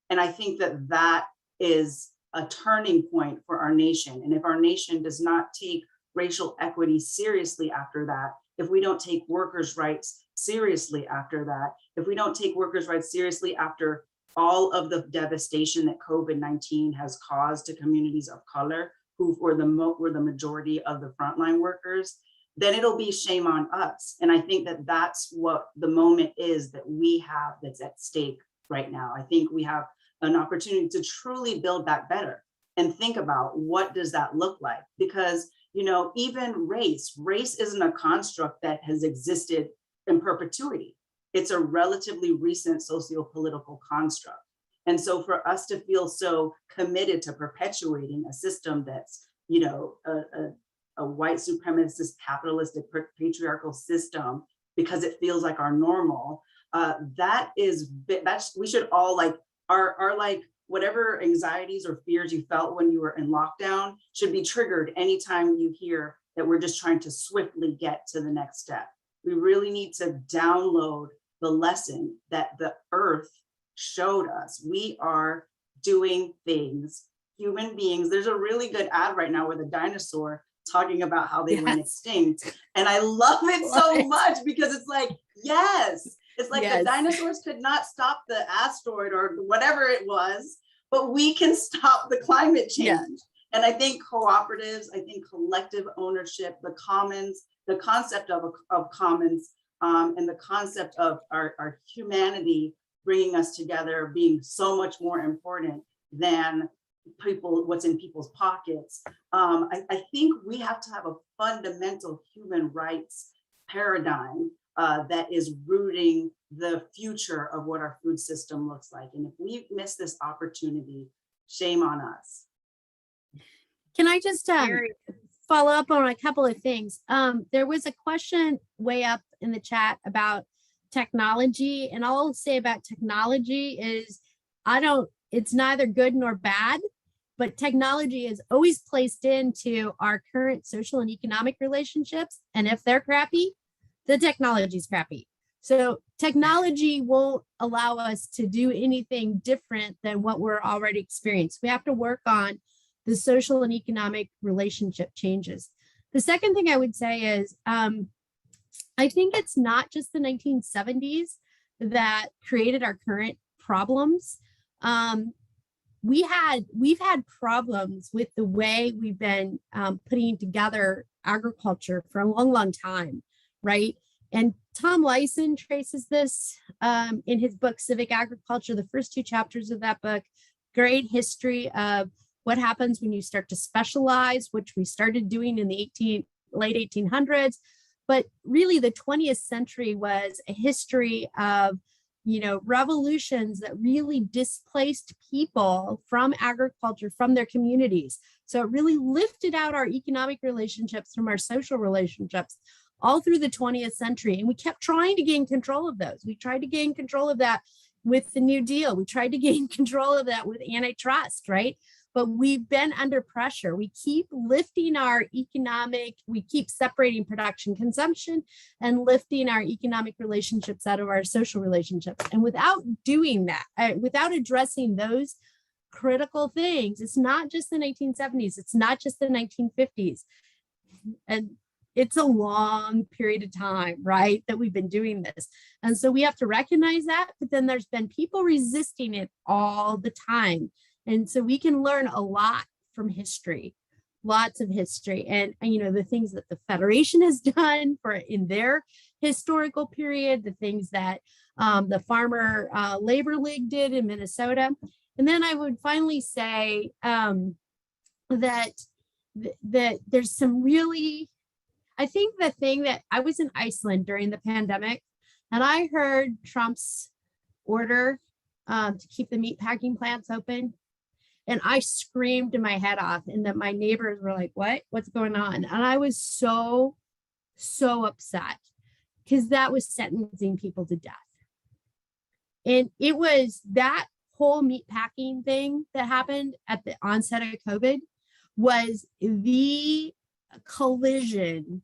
And I think that that is a turning point for our nation. And if our nation does not take racial equity seriously after that, if we don't take workers' rights seriously after that, if we don't take workers' rights seriously after all of the devastation that COVID-19 has caused to communities of color, who were the majority of the frontline workers, then it'll be shame on us. And I think that that's what the moment is that we have that's at stake right now. I think we have an opportunity to truly build back better and think about what does that look like? Because, even race isn't a construct that has existed in perpetuity. It's a relatively recent socio-political construct. And so for us to feel so committed to perpetuating a system that's, a white supremacist, capitalistic, patriarchal system, because it feels like our normal, we should all our whatever anxieties or fears you felt when you were in lockdown should be triggered anytime you hear that we're just trying to swiftly get to the next step. We really need to download the lesson that the earth showed us. We are doing things, human beings. There's a really good ad right now with a dinosaur talking about how they went extinct. And I love it so much, because it's like, yes, it's like the dinosaurs could not stop the asteroid or whatever it was, but we can stop the climate change. Yeah. And I think cooperatives, I think collective ownership, the commons, the concept of commons, and the concept of our humanity bringing us together being so much more important than what's in people's pockets. I think we have to have a fundamental human rights paradigm that is rooting the future of what our food system looks like. And if we miss this opportunity, shame on us. Can I just Very- follow up on a couple of things? There was a question way up in the chat about technology, and all I'll say about technology is it's neither good nor bad, but technology is always placed into our current social and economic relationships. And if they're crappy, the technology's crappy. So technology won't allow us to do anything different than what we're already experiencing. We have to work on the social and economic relationship changes. The second thing I would say is, I think it's not just the 1970s that created our current problems. We've had problems with the way we've been putting together agriculture for a long, long time, right? And Tom Lyson traces this in his book, Civic Agriculture, the first 2 chapters of that book, great history of what happens when you start to specialize, which we started doing in the late 1800s. But really the 20th century was a history of, revolutions that really displaced people from agriculture, from their communities. So it really lifted out our economic relationships from our social relationships all through the 20th century. And we kept trying to gain control of those. We tried to gain control of that with the New Deal. We tried to gain control of that with antitrust, right? But we've been under pressure. We keep lifting our we keep separating production consumption and lifting our economic relationships out of our social relationships. And without doing that, without addressing those critical things, it's not just the 1970s, it's not just the 1950s. And it's a long period of time, right, that we've been doing this. And so we have to recognize that, but then there's been people resisting it all the time. And so we can learn a lot from history, lots of history, and the things that the Federation has done in their historical period, the things that the Farmer Labor League did in Minnesota. And then I would finally say that there's some really, I think the thing that I was in Iceland during the pandemic, and I heard Trump's order to keep the meatpacking plants open. And I screamed my head off, and that my neighbors were like, what's going on? And I was so upset because that was sentencing people to death. And it was that whole meatpacking thing that happened at the onset of COVID was the collision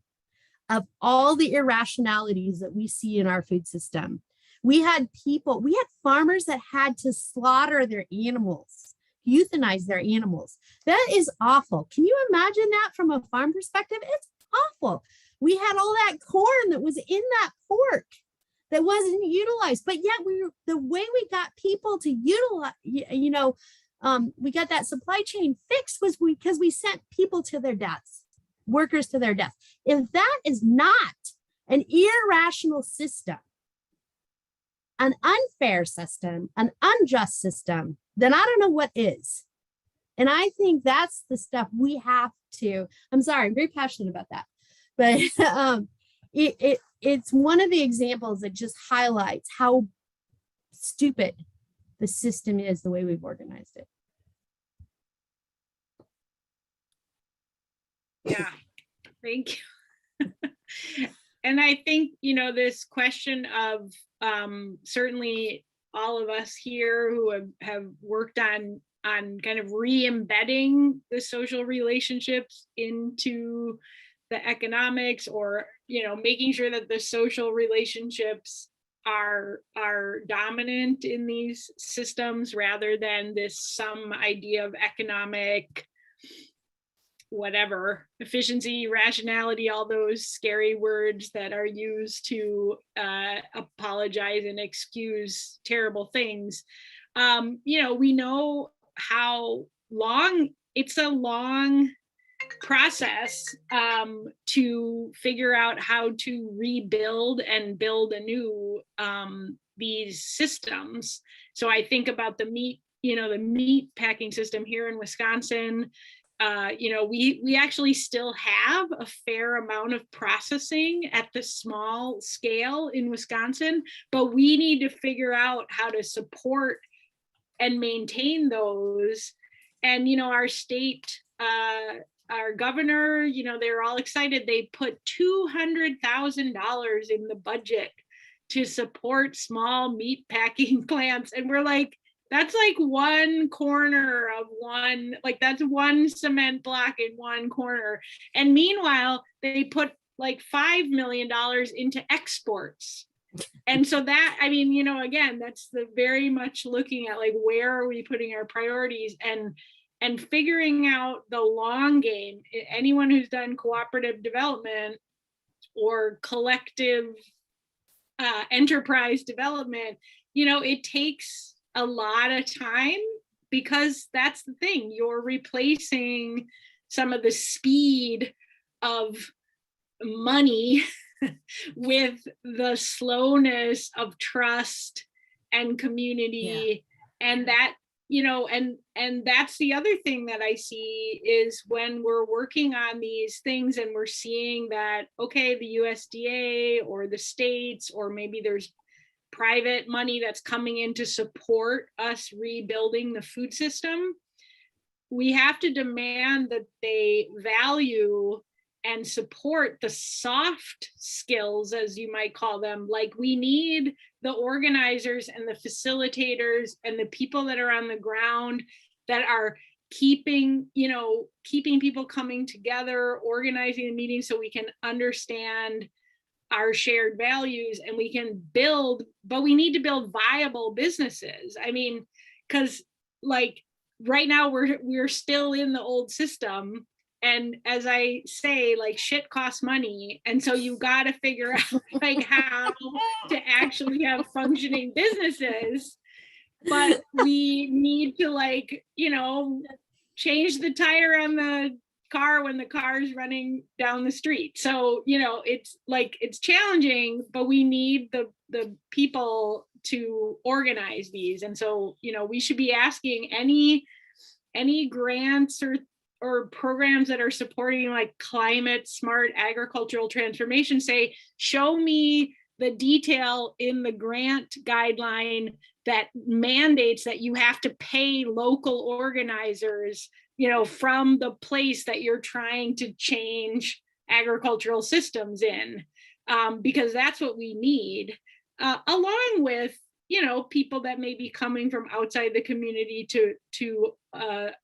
of all the irrationalities that we see in our food system. We had farmers that had to slaughter their animals, euthanize their animals. That is awful. Can you imagine that from a farm perspective? It's awful. We had all that corn that was in that pork that wasn't utilized, but yet the way we got people to utilize, we got that supply chain fixed was because we sent people to their deaths, workers to their deaths. If that is not an irrational system, an unfair system, an unjust system, then I don't know what is. And I think that's the stuff we have to, I'm sorry, I'm very passionate about that. But it's one of the examples that just highlights how stupid the system is, the way we've organized it. Yeah, thank you. And I think, this question of certainly all of us here who have worked on kind of re-embedding the social relationships into the economics, or making sure that the social relationships are dominant in these systems rather than some idea of economic whatever, efficiency, rationality, all those scary words that are used to apologize and excuse terrible things. We know how long it's a long process to figure out how to rebuild and build anew these systems. So I think about the meat packing system here in Wisconsin. You know, we actually still have a fair amount of processing at the small scale in Wisconsin, but we need to figure out how to support and maintain those. And, you know, our state, our governor, you know, they're all excited. They put $200,000 in the budget to support small meat packing plants. And we're like, that's like one corner of one, like that's one cement block in one corner. And meanwhile, they put like $5 million into exports. And so that, I mean, you know, again, that's the very much looking at like, where are we putting our priorities and figuring out the long game. Anyone who's done cooperative development or collective enterprise development, you know, it takes a lot of time, because that's the thing, you're replacing some of the speed of money with the slowness of trust and community. And that, you know, and that's the other thing that I see is when we're working on these things and we're seeing that, okay, the USDA or the states, or maybe there's private money that's coming in to support us rebuilding the food system, we have to demand that they value and support the soft skills, as you might call them. Like, we need the organizers and the facilitators and the people that are on the ground that are keeping people coming together, organizing the meetings so we can understand our shared values and we can build, but we need to build viable businesses. I mean, because like right now we're still in the old system. And as I say, like, shit costs money. And so you got to figure out like how to actually have functioning businesses. But we need to, like, you know, change the tire on the car when the car is running down the street. So, you know, it's like, it's challenging, but we need the people to organize these. And so, you know, we should be asking any grants or programs that are supporting like climate smart agricultural transformation, say, show me the detail in the grant guideline that mandates that you have to pay local organizers, you know, from the place that you're trying to change agricultural systems in, because that's what we need, along with, you know, people that may be coming from outside the community to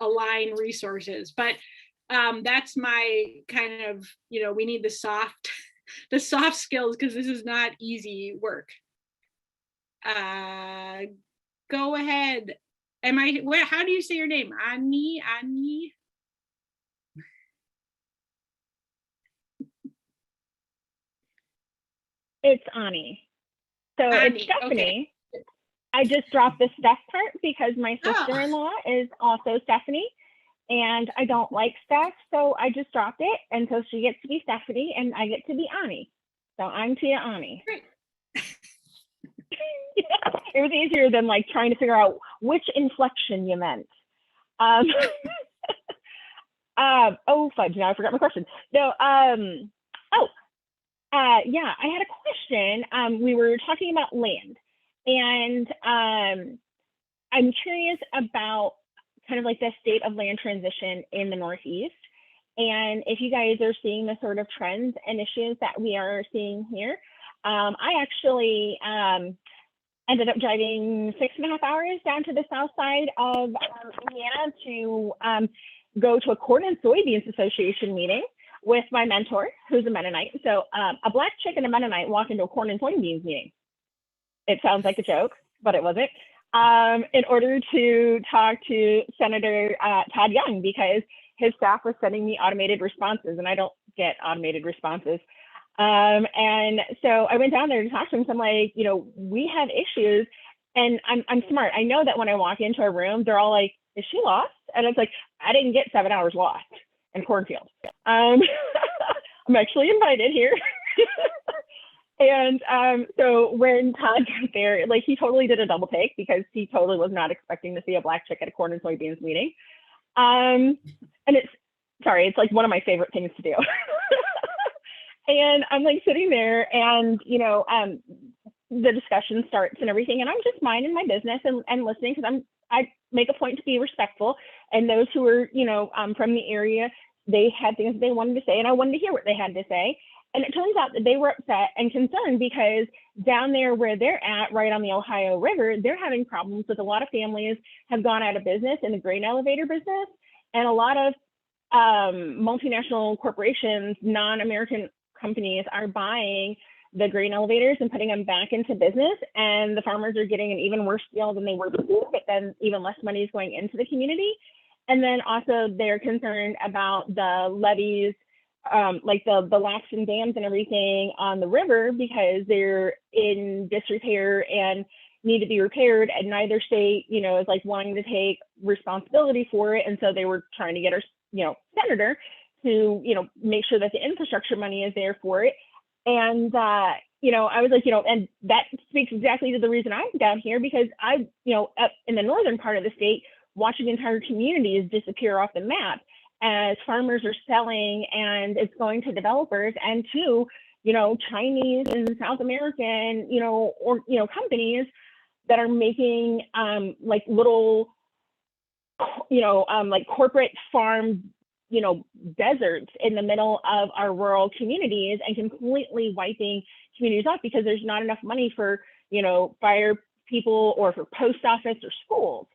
align resources. But that's my kind of, you know, we need the soft skills, because this is not easy work. Go ahead. How do you say your name? Ani? It's Ani. So Ani, it's Stephanie. okay. I just dropped the Steph part because my sister-in-law is also Stephanie, and I don't like Steph, so I just dropped it, and so she gets to be Stephanie, and I get to be Ani. So I'm Tia Ani. Great. It was easier than like trying to figure out which inflection you meant. Oh fudge! Now I forgot my question. No. Yeah, I had a question. We were talking about land. And I'm curious about kind of like the state of land transition in the Northeast, and if you guys are seeing the sort of trends and issues that we are seeing here. I actually ended up driving 6.5 hours down to the south side of Indiana to go to a Corn and Soybeans Association meeting with my mentor, who's a Mennonite. So a Black chick and a Mennonite walk into a Corn and Soybeans meeting. It sounds like a joke, but it wasn't, in order to talk to Senator Todd Young, because his staff was sending me automated responses, and I don't get automated responses. And so I went down there to talk to him. So I'm like, you know, we have issues, and I'm smart. I know that when I walk into a room, they're all like, is she lost? And it's like, I didn't get 7 hours lost in cornfield. I'm actually invited here. And so when Todd got there, like, he totally did a double take, because he totally was not expecting to see a Black chick at a Corn and Soybeans meeting. And sorry, it's like one of my favorite things to do. And I'm like sitting there and, the discussion starts and everything. And I'm just minding my business and listening because I make a point to be respectful. And those who are, from the area, they had things they wanted to say and I wanted to hear what they had to say. And it turns out that they were upset and concerned because down there where they're at, right on the Ohio River, they're having problems with a lot of families have gone out of business in the grain elevator business. And a lot of multinational corporations, non-American companies are buying the grain elevators and putting them back into business. And the farmers are getting an even worse deal than they were before, but then even less money is going into the community. And then also they're concerned about the levees, like the locks and dams and everything on the river because they're in disrepair and need to be repaired. And neither state, is like wanting to take responsibility for it. And so they were trying to get our, senator to, make sure that the infrastructure money is there for it. And, I was like, and that speaks exactly to the reason I'm down here because I, up in the northern part of the state, watching entire communities disappear off the map as farmers are selling and it's going to developers and to, Chinese and South American, or, companies that are making like little, like corporate farm, deserts in the middle of our rural communities and completely wiping communities off because there's not enough money for, fire people or for post office or schools.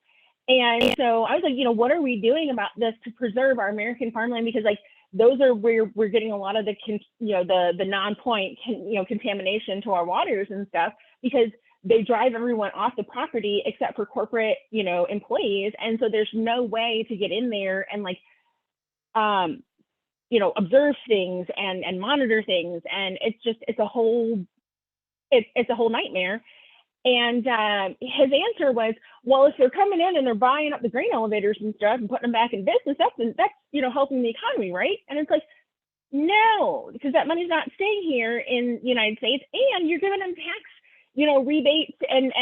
And so I was like, what are we doing about this to preserve our American farmland? Because like those are where we're getting a lot of the, the non-point, contamination to our waters and stuff because they drive everyone off the property except for corporate, employees. And so there's no way to get in there and like, observe things and monitor things. And it's a whole nightmare. And his answer was, well, if they're coming in and they're buying up the grain elevators and stuff and putting them back in business, that's helping the economy, right? And it's like, no, because that money's not staying here in the United States, and you're giving them tax, rebates and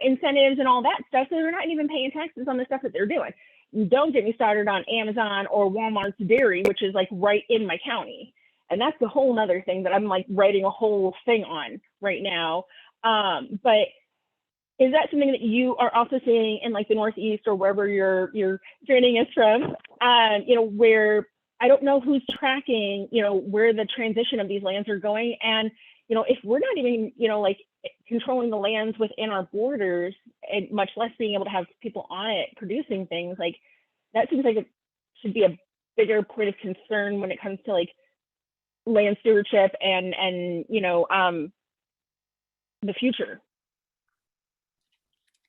incentives and all that stuff, so they're not even paying taxes on the stuff that they're doing. Don't get me started on Amazon or Walmart's dairy, which is like right in my county, and that's the whole nother thing that I'm like writing a whole thing on right now. But is that something that you are also seeing in like the Northeast or wherever your journey is from, where I don't know who's tracking, where the transition of these lands are going. And, if we're not even, like controlling the lands within our borders and much less being able to have people on it producing things, like that seems like it should be a bigger point of concern when it comes to like land stewardship and the future.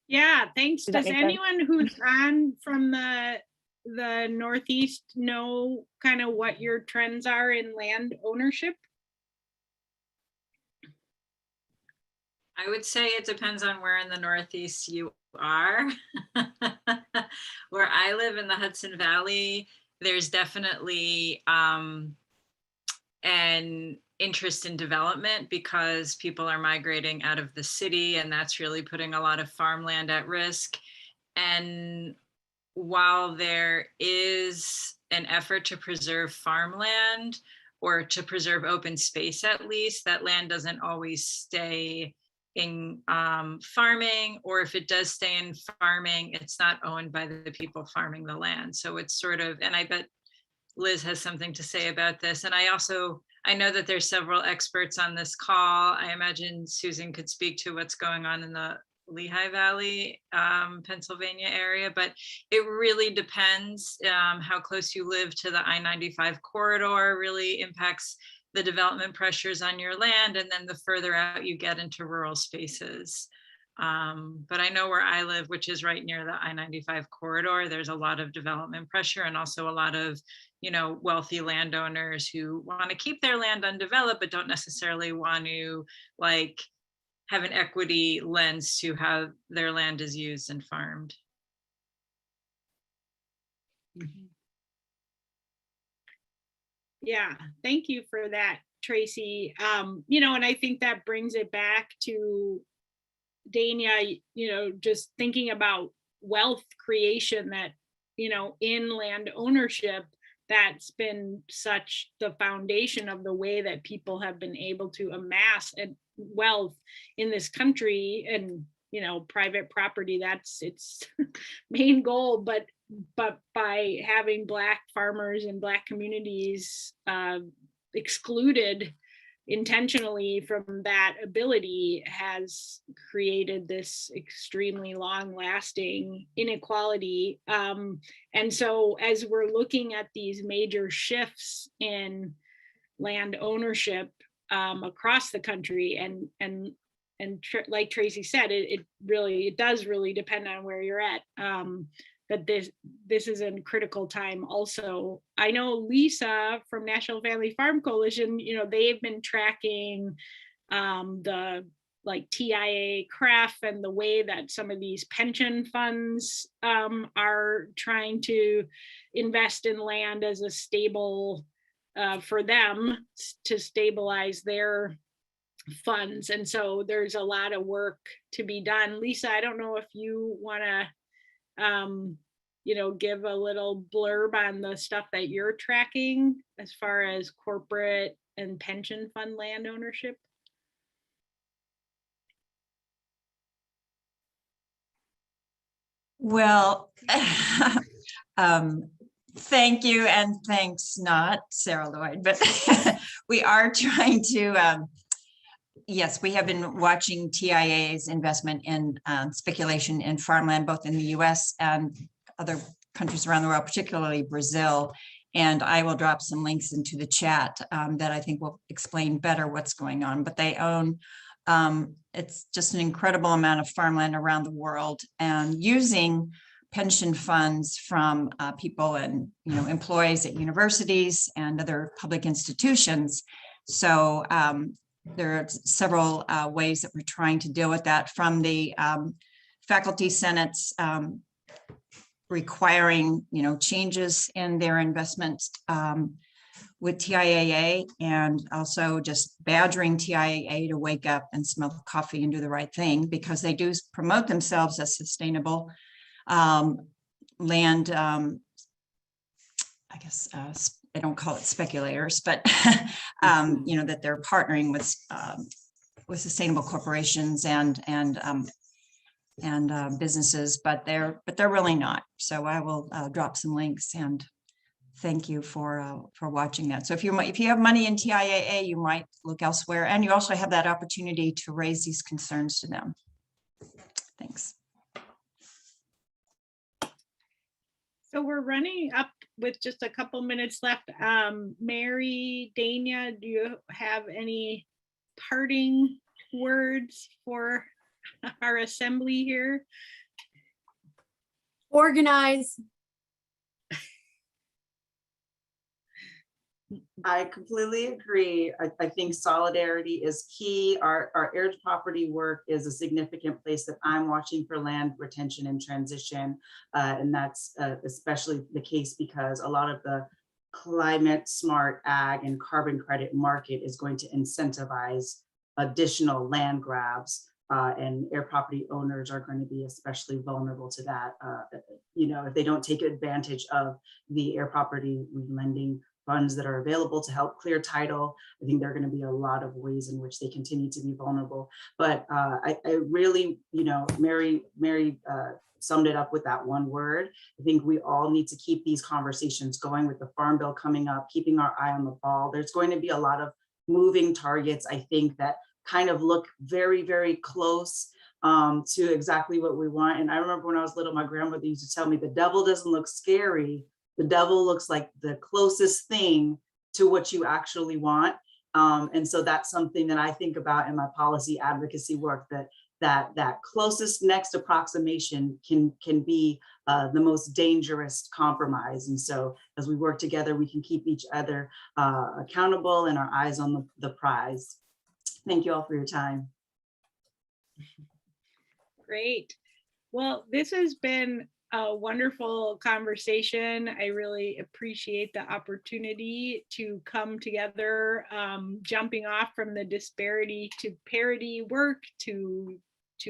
Yeah, thanks. Does that Does make sense? anyone who's on from the Northeast know kind of what your trends are in land ownership? I would say it depends on where in the Northeast you are. Where I live in the Hudson Valley, there's definitely an interest in development because people are migrating out of the city, and that's really putting a lot of farmland at risk. And while there is an effort to preserve farmland or to preserve open space, at least, that land doesn't always stay in farming, or if it does stay in farming, it's not owned by the people farming the land. So it's sort of, and I bet Liz has something to say about this. And I know that there's several experts on this call. I imagine Susan could speak to what's going on in the Lehigh Valley, Pennsylvania area, but it really depends. How close you live to the I-95 corridor really impacts the development pressures on your land, and then the further out you get into rural spaces. But I know where I live, which is right near the I-95 corridor, there's a lot of development pressure and also a lot of, wealthy landowners who want to keep their land undeveloped, but don't necessarily want to like have an equity lens to how their land is used and farmed. Mm-hmm. Yeah, thank you for that, Tracy. And I think that brings it back to Dania, just thinking about wealth creation that, in land ownership, that's been such the foundation of the way that people have been able to amass wealth in this country. And you know, private property, that's its main goal, but by having Black farmers and Black communities excluded intentionally from that ability has created this extremely long-lasting inequality. And so as we're looking at these major shifts in land ownership across the country, and like Tracy said, it does really depend on where you're at. But this is a critical time also. I know Lisa from National Family Farm Coalition, you know, they've been tracking the like TIA CREF and the way that some of these pension funds are trying to invest in land as a stable for them to stabilize their funds. And so there's a lot of work to be done. Lisa, I don't know if you want to you know, give a little blurb on the stuff that you're tracking as far as corporate and pension fund land ownership. Well, thank you, and thanks, not Sarah Lloyd, but we are trying to, yes, we have been watching TIA's investment in speculation in farmland, both in the US and other countries around the world, particularly Brazil. And I will drop some links into the chat that I think will explain better what's going on. But they own, it's just an incredible amount of farmland around the world, and using pension funds from people and, you know, employees at universities and other public institutions. So there are several ways that we're trying to deal with that, from the faculty senates requiring, you know, changes in their investments with TIAA, and also just badgering TIAA to wake up and smell the coffee and do the right thing, because they do promote themselves as sustainable land. I guess I don't call it speculators, but you know, that they're partnering with sustainable corporations and businesses, but they're really not. So I will drop some links, and thank you for watching that. So if you have money in TIAA, you might look elsewhere, and you also have that opportunity to raise these concerns to them. Thanks. So we're running up with just a couple minutes left. Mary, Dania, do you have any parting words for our assembly here? Organize. I completely agree. I think solidarity is key. Our heirs property work is a significant place that I'm watching for land retention and transition. And that's especially the case because a lot of the climate smart ag and carbon credit market is going to incentivize additional land grabs. And heir property owners are going to be especially vulnerable to that. You know, if they don't take advantage of the heir property lending funds that are available to help clear title, I think there are going to be a lot of ways in which they continue to be vulnerable. But I really, you know, Mary summed it up with that one word. I think we all need to keep these conversations going with the Farm Bill coming up, keeping our eye on the ball. There's going to be a lot of moving targets, I think, that kind of look very, very close to exactly what we want. And I remember when I was little, my grandmother used to tell me the devil doesn't look scary. The devil looks like the closest thing to what you actually want. And so that's something that I think about in my policy advocacy work, that closest next approximation can be the most dangerous compromise. And so as we work together, we can keep each other accountable and our eyes on the prize. Thank you all for your time. Great. Well, this has been a wonderful conversation. I really appreciate the opportunity to come together, jumping off from the disparity to parity work, to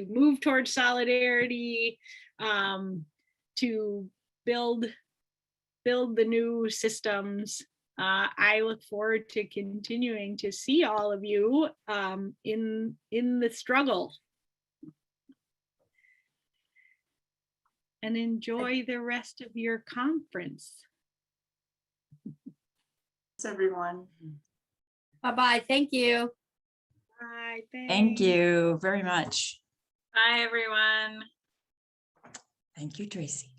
move towards solidarity, to build build the new systems. I look forward to continuing to see all of you in the struggle. And enjoy the rest of your conference. Thanks, everyone. Bye-bye. Thank you. Bye. Thank you very much. Bye, everyone. Thank you, Tracy.